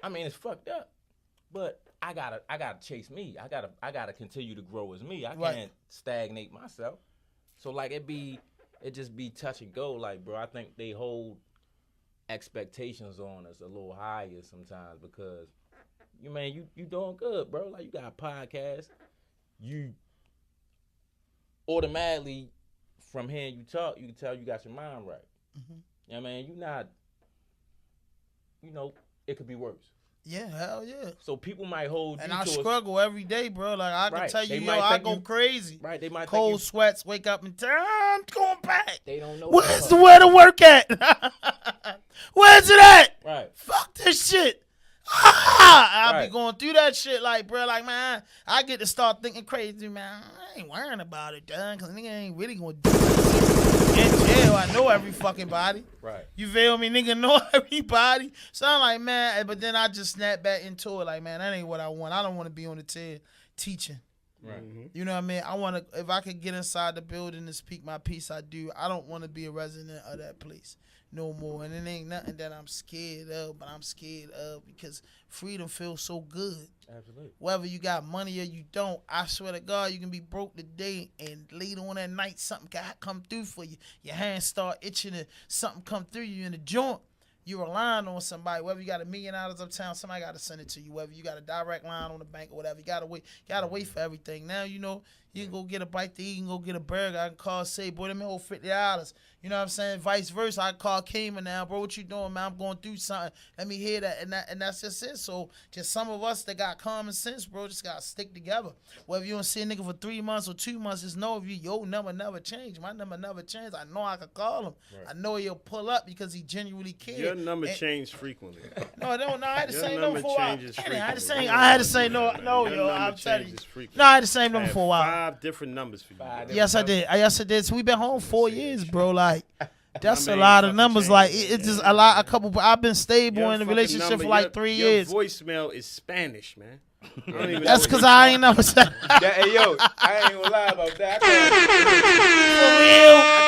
I mean, it's fucked up, but I gotta chase me. I gotta continue to grow as me. I can't stagnate myself. So like it just be touch and go. Like, bro, I think they hold expectations on us a little higher sometimes because you doing good, bro. Like you got a podcast, you automatically from hearing you talk, you can tell you got your mind right. Mm-hmm. You know what I mean? You not, it could be worse. Yeah, hell yeah. So people might hold and you I to struggle every day, bro. Like I can tell you, I go crazy. Right, they might cold sweats, wake up and I'm going back. They don't know where to work at. Where's it at? Right. Fuck this shit. I be going through that shit like, bro, like, man, I get to start thinking crazy, man. I ain't worrying about it, done, because nigga ain't really going to do it. In jail, I know every fucking body. Right. You feel me? Nigga know everybody. So I'm like, man, but then I just snap back into it like, man, that ain't what I want. I don't want to be on the TED teaching. Right. Mm-hmm. You know what I mean? I want to, if I could get inside the building and speak my piece, I do. I don't want to be a resident of that place no more. And it ain't nothing that I'm scared of, but I'm scared of because freedom feels so good. Absolutely. Whether you got money or you don't, I swear to God, you can be broke today and later on that night, something got come through for you. Your hands start itching and something come through you in the joint. You're relying on somebody, whether you got $1 million uptown, somebody got to send it to you. Whether you got a direct line on the bank or whatever, you got to wait for everything. Now, you can go get a bite to eat, you can go get a burger. I can call, say, boy, let me hold $50. You know what I'm saying? Vice versa. I can call Kima now, bro, what you doing, man? I'm going through something. Let me hear that. And that's just it. So just some of us that got common sense, bro, just got to stick together. Whether you don't see a nigga for 3 months or 2 months, just know if your number never changed. My number never changed. I know I could call him. Right. I know he'll pull up because he genuinely cares. Your number changed frequently. No, I had the same number for a while. I had the same no, yo, I'm telling you. No, I had the same number for a while. 5 different numbers for you. Yes, I did. Yes, I did. So we've been home 4 years, bro. Like, that's a lot of numbers. Changed. Like, it's just a couple. I've been stable in the relationship for like 3 years. Your voicemail is Spanish, man. That's because I ain't never said. Hey, yo, I ain't gonna lie about that.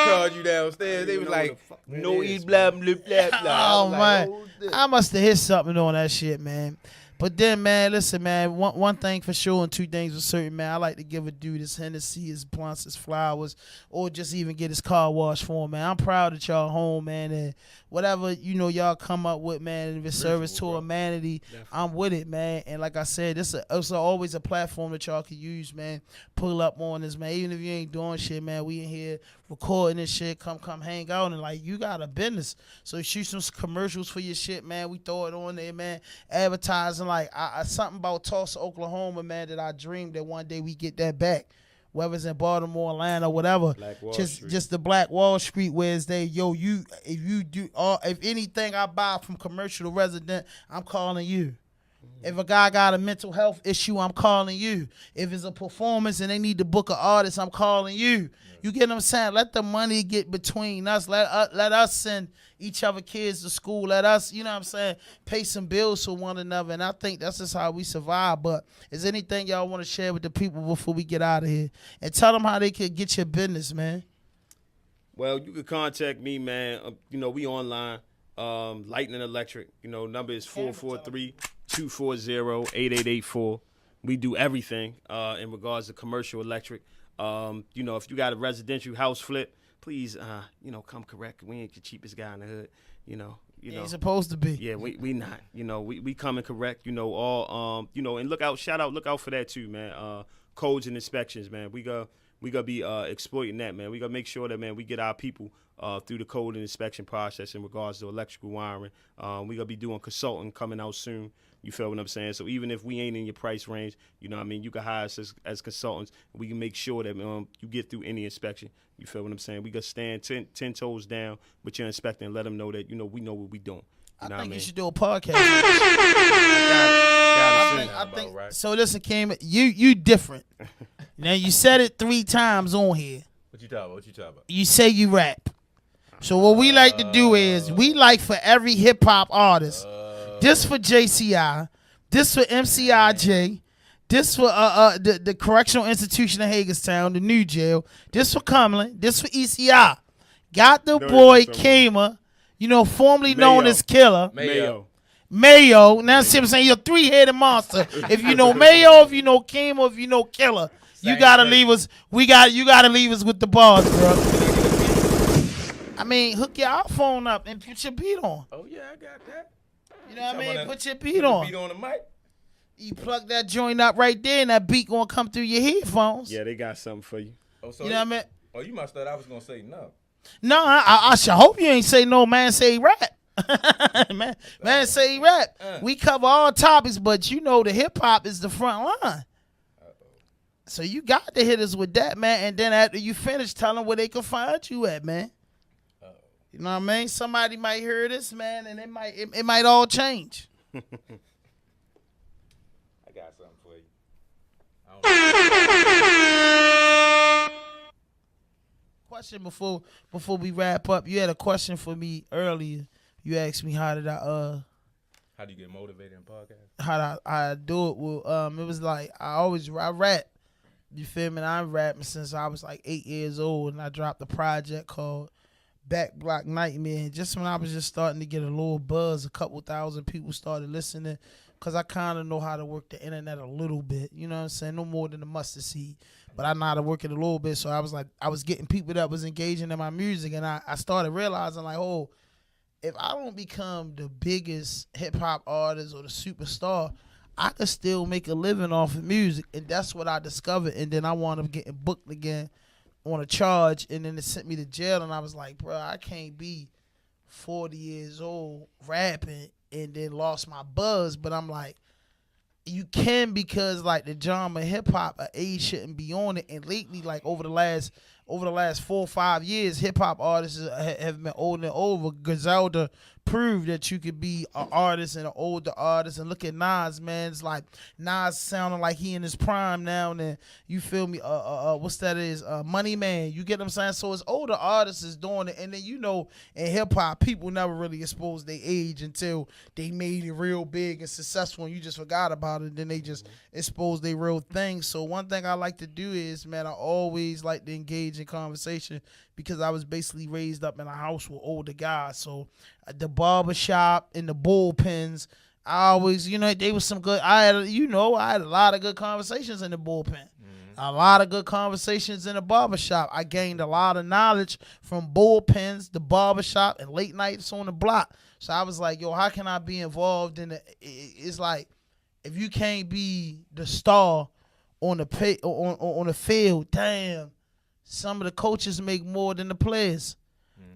I called you downstairs. They was like, no eat blah, blah, blah, blah. Oh, man. I must have hit something on that shit, man. But then, man, listen, man, one thing for sure and 2 things for certain, man. I like to give a dude his Hennessy, his blunts, his flowers, or just even get his car washed for him, man. I'm proud that y'all home, man, and whatever, y'all come up with, man, in the service to humanity, I'm with it, man. And like I said, it's always a platform that y'all can use, man. Pull up on this, man. Even if you ain't doing shit, man, we in here recording this shit, come hang out, and like, you got a business. So shoot some commercials for your shit, man. We throw it on there, man. Advertising, like, I something about Tulsa, Oklahoma, man, that I dreamed that one day we get that back. Whether it's in Baltimore, Atlanta, whatever, just the Black Wall Street, where it's there, if anything I buy from commercial to resident, I'm calling you. If a guy got a mental health issue, I'm calling you. If it's a performance and they need to book an artist, I'm calling you. You get what I'm saying? Let the money get between us. Let us send each other kids to school. Let us, you know what I'm saying, pay some bills for one another. And I think that's just how we survive. But is anything y'all want to share with the people before we get out of here? And tell them how they can get your business, man. Well, you can contact me, man. We online. Lightning Electric. Number is 443-240-8884. We do everything in regards to commercial electric. If you got a residential house flip, please, come correct. We ain't the cheapest guy in the hood. Ain't supposed to be. Yeah, we not. We coming correct. And look out for that too, man. Codes and inspections, man. We gonna be exploiting that, man. We gonna make sure that, man, we get our people through the code and inspection process in regards to electrical wiring. We gonna be doing consulting coming out soon. You feel what I'm saying? So even if we ain't in your price range, you can hire us as consultants. We can make sure that you get through any inspection. You feel what I'm saying? We gonna stand 10 toes down with your inspector and let them know that we know what we doing. I think you should do a podcast. I think so. Listen, Kima, you different. Now you said it 3 times on here. What you talking about? You say you rap. So what we like to do is we like for every hip hop artist. This for JCI, this for MCIJ, this for the Correctional Institution of Hagerstown, the new jail, this for Cumberland, this for ECI. Got the boy Kima, formerly known as Killer. Mayo. Now see what I'm saying? You're a 3-headed monster. If you know Mayo, if you know Kima, if you know Killer, you gotta leave us. You gotta leave us with the bars, bro. I mean, hook your iPhone up and put your beat on. Oh yeah. I got that. You know what I mean? Put your Put beat the on. beat on the mic. You plug that joint up right there, and that beat gonna come through your headphones. Yeah, they got something for you. Oh, so You know what I mean? Oh, you must thought I was gonna say no. No, I should hope you ain't say no. Man, say rap. man, say rap. We cover all topics, but you know the hip hop is the front line. So you got to hit us with that, man. And then after you finish, tell them where they can find you at, man. You know what I mean? Somebody might hear this, man, and it might all change. I got something for you. Question before we wrap up. You had a question for me earlier. You asked me how do you get motivated in podcasts? How I do it? Well, it was like I rap. You feel me? And I'm rapping since I was like 8 years old, and I dropped a project called Back Block Nightmare. Just when I was just starting to get a little buzz, a couple thousand people started listening, because I kind of know how to work the internet a little bit. You know what I'm saying? No more than a mustard seed. But I know how to work it a little bit. So I was getting people that was engaging in my music, and I started realizing like, oh, if I don't become the biggest hip-hop artist or the superstar, I could still make a living off of music. And that's what I discovered. And then I wound up getting booked again on a charge, and then it sent me to jail. And I was like, bro, I can't be 40 years old rapping and then lost my buzz. But I'm like, you can, because like the genre hip hop, age shouldn't be on it. And lately, like over the last 4 or 5 years, hip hop artists have been older and over. Griselda proved that you could be an artist and an older artist. And look at Nas, man. It's like Nas sounding like he in his prime now. And you feel me? What's that is? Money Man. You get what I'm saying? So it's older artists is doing it. And then, you know, in hip hop, people never really expose their age until they made it real big and successful, and you just forgot about it. Then they just expose their real thing. So one thing I like to do is, man, I always like to engage in conversation, because I was basically raised up in a house with older guys. So the barbershop and the bullpens, I always, you know, they was some good. I had a lot of good conversations in the bullpen. A lot of good conversations in the barbershop. I gained a lot of knowledge from bullpens, the barbershop, and late nights on the block. So I was like, yo, how can I be involved in it? It's like, if you can't be the star on the field, damn, some of the coaches make more than the players.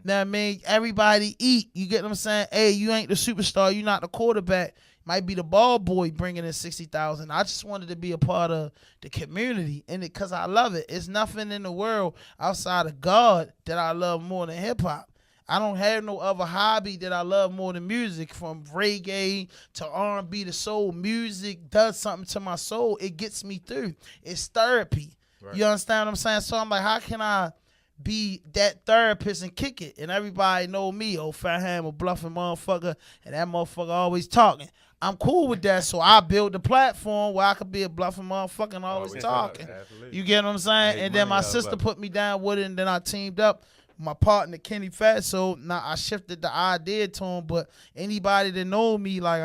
Now, I mean, everybody eat. You get what I'm saying? Hey, you ain't the superstar. You not the quarterback. Might be the ball boy bringing in 60,000. I just wanted to be a part of the community, and because I love it. It's nothing in the world outside of God that I love more than hip hop. I don't have no other hobby that I love more than music. From reggae to R&B to soul, music does something to my soul. It gets me through. It's therapy. Right. You understand what I'm saying? So I'm like, how can I be that therapist and kick it? And everybody know me, old fat ham, a bluffing motherfucker, and that motherfucker always talking. I'm cool with that, so I build a platform where I could be a bluffing motherfucker and always talking. You get what I'm saying? And then my sister put me down with it, and then I teamed up my partner Kenny Fatso. Now I shifted the idea to him, but anybody that know me, like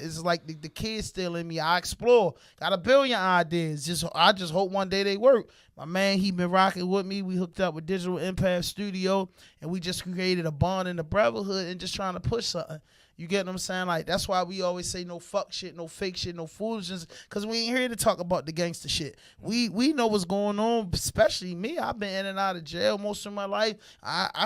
it's like the kid still in me. I explore, got a billion ideas. I just hope one day they work. My man, he been rocking with me. We hooked up with Digital Impact Studio, and we just created a bond in the brotherhood and just trying to push something. You get what I'm saying? Like, that's why we always say no fuck shit, no fake shit, no foolishness, because we ain't here to talk about the gangster shit. We know what's going on, especially me. I've been in and out of jail most of my life. I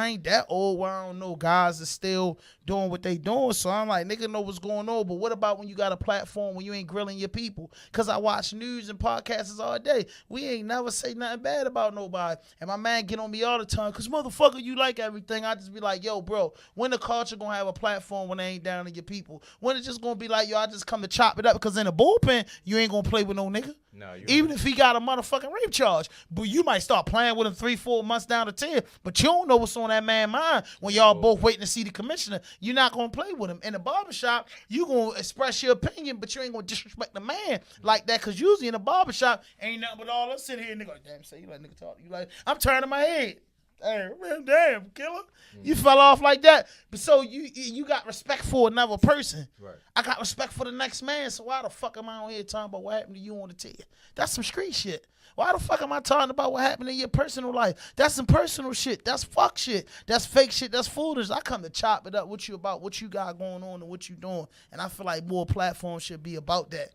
ain't that old where I don't know guys are still doing what they doing. So I'm like, nigga know what's going on, but what about when you got a platform when you ain't grilling your people? Because I watch news and podcasts all day. We ain't never say nothing bad about nobody. And my man get on me all the time, because motherfucker, you like everything. I just be like, yo, bro, when the culture gonna have a platform when they ain't down to your people? When it's just gonna be like, yo, I just come to chop it up? Because in the bullpen, you ain't gonna play with no nigga. No, even if he got a motherfucking rape charge. But you might start playing with him 3-4 months down the tail, but you don't know what's on that man's mind when y'all both waiting to see the commissioner. You're not gonna play with him. In the barbershop, you gonna express your opinion, but you ain't gonna disrespect the man like that, because usually in the barbershop, ain't nothing but all us sitting here and nigga, damn, say you like nigga talk. You like, I'm turning my head. Hey, man, damn, killer. You fell off like that. But so you got respect for another person. Right. I got respect for the next man. So why the fuck am I on here talking about what happened to you on the tail? That's some street shit. Why the fuck am I talking about what happened in your personal life? That's some personal shit. That's fuck shit. That's fake shit. That's foolish. I come to chop it up with you about what you got going on and what you doing. And I feel like more platforms should be about that.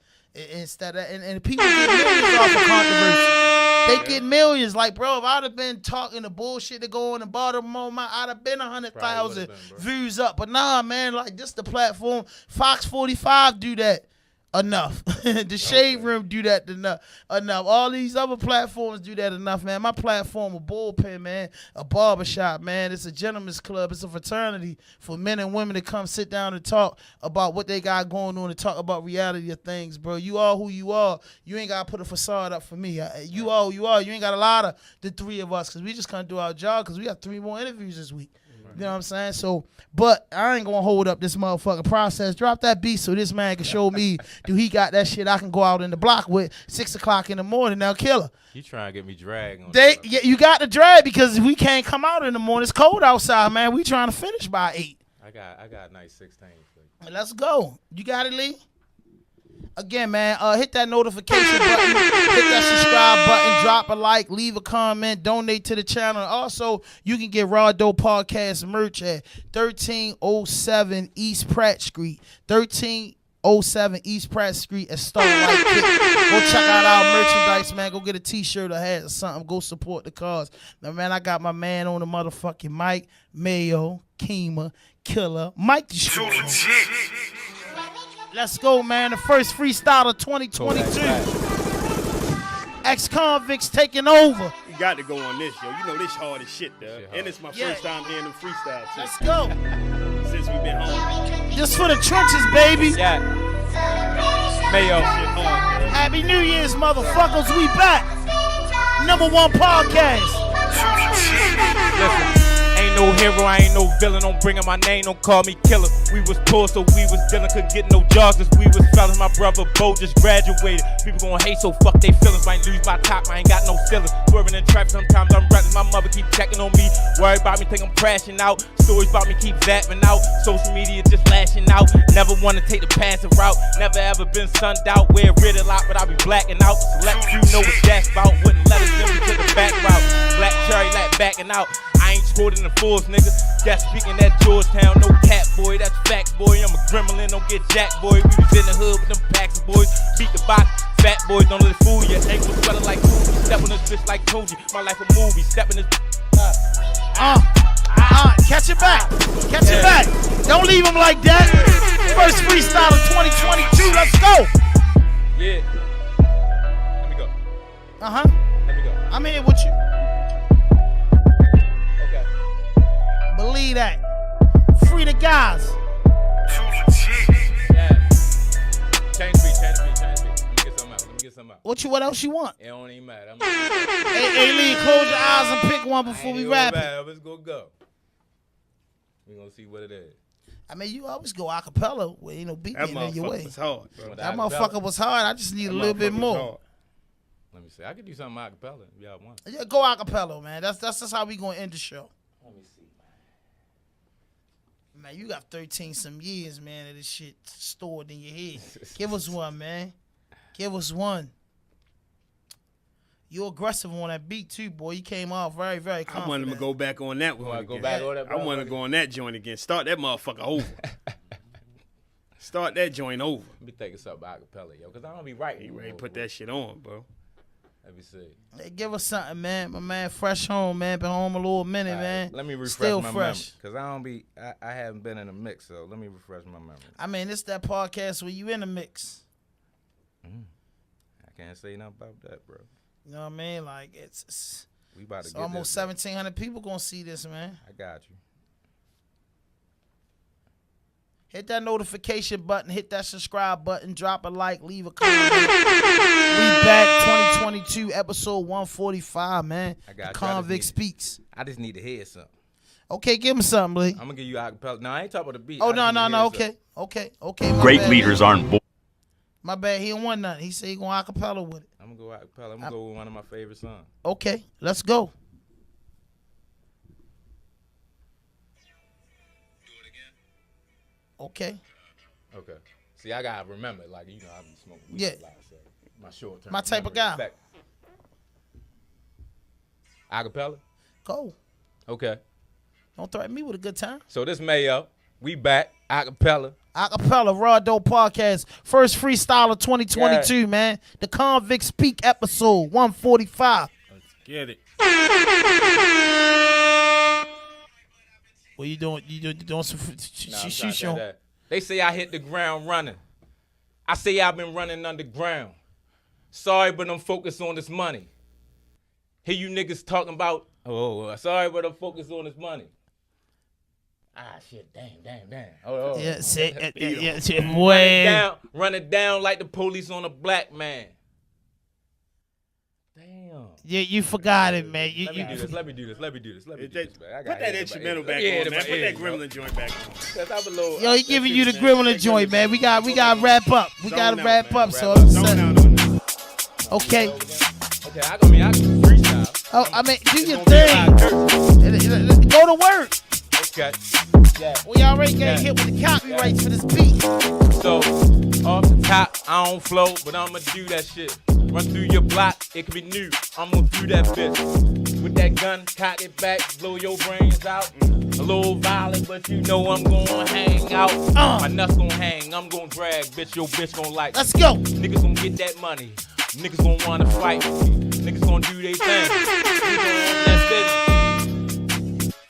Instead of, and people get millions off of controversy. They get millions. Like, bro, if I'd have been talking the bullshit that go on in Baltimore, I'd have been 100,000 views up. But nah, man, like, this the platform. Fox 45 do that enough. The Shade Room do that enough. All these other platforms do that enough, man. My platform, a bullpen, man, a barbershop, man. It's a gentleman's club. It's a fraternity for men and women to come sit down and talk about what they got going on and talk about reality of things, bro. You are who you are. You ain't got to put a facade up for me. You are who you are. You ain't got a lot of the three of us because we just can't do our job because we got 3 more interviews this week. You know what I'm saying? So, but I ain't gonna hold up this motherfucking process. Drop that beat so this man can show me do he got that shit I can go out in the block with 6 o'clock in the morning. Now, killer. You trying to get me dragged on Yeah, you got to drag because we can't come out in the morning. It's cold outside, man. We trying to finish by 8. I got a nice 16. Let's go. You got it, Lee? Again, man, hit that notification button, hit that subscribe button, drop a like, leave a comment, donate to the channel. Also, you can get RAWDOPE Podcast merch at 1307 East Pratt Street. 1307 East Pratt Street at Starlight Kick. Go check out our merchandise, man. Go get a t-shirt or hat or something. Go support the cause. Now, man, I got my man on the motherfucking mic, Mayo, Kima, Killer, Mike the Show. Let's go, man. The first freestyle of 2022. Ex-Convicts taking over. You got to go on this, yo. You know this hard as shit, though. And it's my first time being in freestyle. Let's go. Since we've been home. Just for the trenches, baby. Yeah. Mayo. Happy New Year's, motherfuckers. We back. #1 podcast. Listen. Ain't no hero, I ain't no villain. Don't bring up my name, don't call me killer. We was poor, so we was dealing. Couldn't get no jobs, cause we was fellas. My brother Bo just graduated. People gon' hate, so fuck they feelings. Might lose my top, I ain't got no ceilings. Swerving in traffic, sometimes I'm reckless. My mother keep checking on me. Worry about me, think I'm crashing out. Stories about me keep zapping out. Social media just lashing out. Never wanna take the passive route. Never ever been sunned out. Wear red a lot, but I be blacking out. Select few know what that's about. Wouldn't let us in, we took the back route. Black cherry, like backing out. I ain't scored in the fools, nigga. Guess speaking at Georgetown, no cat boy, that's facts, boy. I'm a gremlin, don't get jack, boy. We was in the hood with them packs of boys. Beat the box, fat boys, don't let it fool ya. Ankles swelling like Coogee, step on this bitch like Coogee. My life a movie, stepping this. Catch it back, catch it back. Don't leave him like that. First freestyle of 2022, let's go. Yeah. Let me go. Let me go. I'm here with you. Believe that. Free the guys. Yeah. Change beat. Let me get something out. What else you want? It don't even matter. Hey, Lee, close your eyes and pick one before we wrap it. Let's go. We gonna see what it is. I mean, you always go acapella with ain't no beat in your way. Was hard, bro. That motherfucker was hard. I just need a little bit more. Let me see. I could do something acapella if y'all want. Yeah, go acapella, man. That's how we gonna end the show. Let me see. Man, you got 13 some years, man, of this shit stored in your head. Give us one, man. Give us one. You aggressive on that beat too, boy. You came off very, very confident. I want him to go back on that one. I want to go on that joint again. Start that motherfucker over. Start that joint over. Let me think of something acapella, yo, because I don't be writing. You ready to put that shit on, bro. Let me see. Hey, give us something, man. My man, fresh home, man. Been home a little minute, man. Let me refresh Still my fresh. memory, because I haven't been in a mix, so let me refresh my memory. I mean, it's that podcast where you in the mix. I can't say nothing about that, bro. You know what I mean? Like, it's we about to it's get almost this, 1,700 people gonna see this, man. I got you. Hit that notification button, hit that subscribe button, drop a like, leave a comment. We back 2022, episode 145, man. I got you. Convict Speaks. I just need to hear something. Okay, give him something, Lee. I'm gonna give you acapella. No, I ain't talking about the beat. Oh, no. Okay. Great leaders aren't born. My bad, he don't want nothing. He said he gonna acapella with it. I'm gonna go acapella. I'm gonna go with one of my favorite songs. Okay, let's go. Okay. See, I gotta remember, like, you know, I be smoking weed Yeah. a lot, so my short term. My type of guy. Effect. Acapella? Go. Okay. Don't threaten me with a good time. So this Mayo, we back, acapella. Acapella, RAWDOPE Podcast. First freestyle of 2022, man. The Convicts Speak episode 145. Let's get it. What you doing? You doing some show? They say I hit the ground running. I say I've been running underground. Sorry, but I'm focused on this money. Hear you niggas talking about, sorry, but I'm focused on this money. Ah, shit, damn. Oh. Yeah, boy. Run it down like the police on a black man. Damn. Yeah, you forgot it, man. Let me do this, man. Put that instrumental back on, man. Put that gremlin joint back on. Yo, he giving you the gremlin joint, man. We got to wrap up. We got to wrap up. So okay. Okay, I can freestyle. Oh, I mean, do your thing. Go to work. Okay. Yeah. We already got hit with the copyrights for this beat. So, off the top, I don't flow, but I'ma do that shit. Run through your block, it could be new. I'm gonna do that bitch. With that gun, cock it back, blow your brains out. A little violent, but you know I'm gonna hang out. My nuts gonna hang, I'm gonna drag, bitch. Your bitch gonna like. Let's go. Niggas gonna get that money. Niggas gonna wanna fight. Niggas gonna do their thing.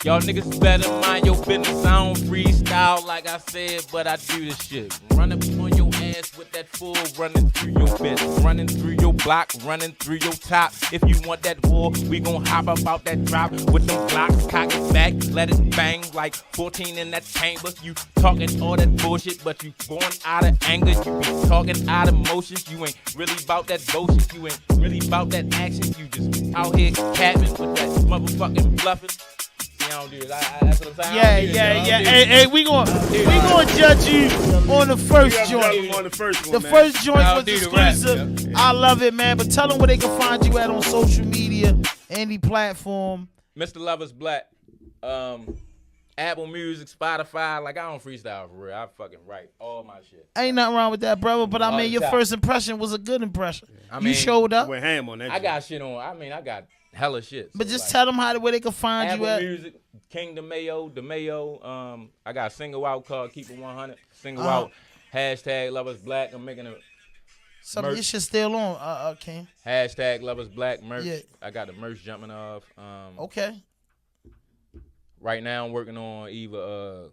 Y'all niggas better mind your business. I don't freestyle like I said, but I do this shit. Run up on your ass with that full, running through your bitch, running through your block, running through your top. If you want that war, we gon' hop up out that drop with them blocks, cock it back, let it bang like 14 in that chamber. You talking all that bullshit, but you going out of anger. You be talking out of motions. You ain't really about that bullshit. You ain't really about that action. You just out here capping with that motherfucking bluffing. I don't do it. That's what I'm saying. Yeah. Hey, we gonna judge you on the first joint. On the first one, the man. first joint was exclusive. Yeah. I love it, man. But tell them where they can find you at on social media, any platform. Mr. Lover's Black, Apple Music, Spotify. Like, I don't freestyle for real. I fucking write all my shit. Ain't nothing wrong with that, brother. But I mean, your first impression was a good impression. You showed up. Went ham on that. I got shit on. I got hella shit. But just tell them where they can find Apple you at. Music, King the Mayo. I got a single out called Keep It 100. Single out. Hashtag Lovers Black. I'm making a some of this shit still on, King. Hashtag Lovers Black merch. Yeah. I got the merch jumping off. Okay. Right now I'm working on either a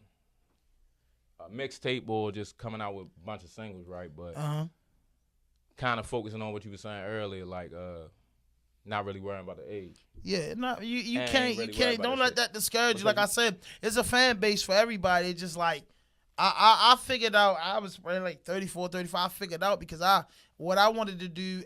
mixtape or just coming out with a bunch of singles, right? But kind of focusing on what you were saying earlier, like not really worrying about the age. Yeah, no, you can't. Don't let that discourage you. Like I said, it's a fan base for everybody. It's just like I figured out. I was probably like 34, 35. I figured out because what I wanted to do.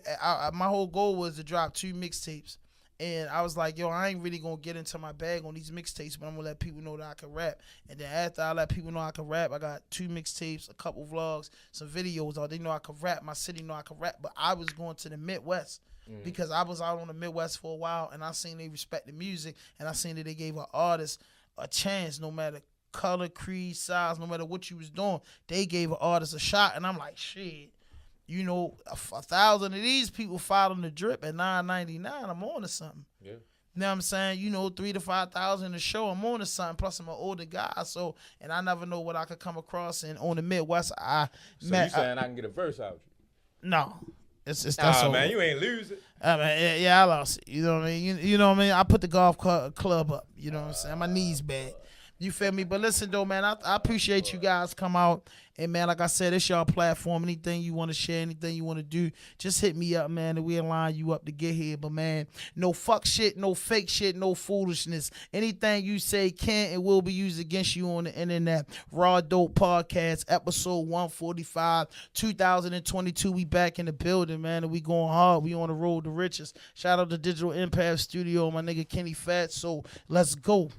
My whole goal was to drop 2 mixtapes, and I was like, yo, I ain't really gonna get into my bag on these mixtapes, but I'm gonna let people know that I can rap. And then after I let people know I can rap, I got 2 mixtapes, a couple vlogs, some videos. They know I can rap. My city know I can rap. But I was going to the Midwest. Because I was out on the Midwest for a while, and I seen they respect the music, and I seen that they gave an artist a chance, no matter color, creed, size, no matter what you was doing. They gave an artist a shot, and I'm like, shit, you know, 1,000 of these people following the drip at $9.99. I'm on to something. Yeah. You know what I'm saying? You know, 3,000 to 5,000 a show. I'm on to something. Plus, I'm an older guy, so and I never know what I could come across. And on the Midwest, you saying I can get a verse out of you? No. It's that's man, you ain't losing. I lost it. You know what I mean? You know what I mean? I put the golf club up. You know what I'm saying? My knees bad. You feel me? But listen, though, man, I appreciate you guys come out. And, man, like I said, it's y'all platform. Anything you want to share, anything you want to do, just hit me up, man, and we'll line you up to get here. But, man, no fuck shit, no fake shit, no foolishness. Anything you say can and will be used against you on the internet. RAWDOPE Podcast, episode 145, 2022. We back in the building, man, and we going hard. We on the road to riches. Shout out to Digital Impact Studio, my nigga Kenny Fat. So let's go.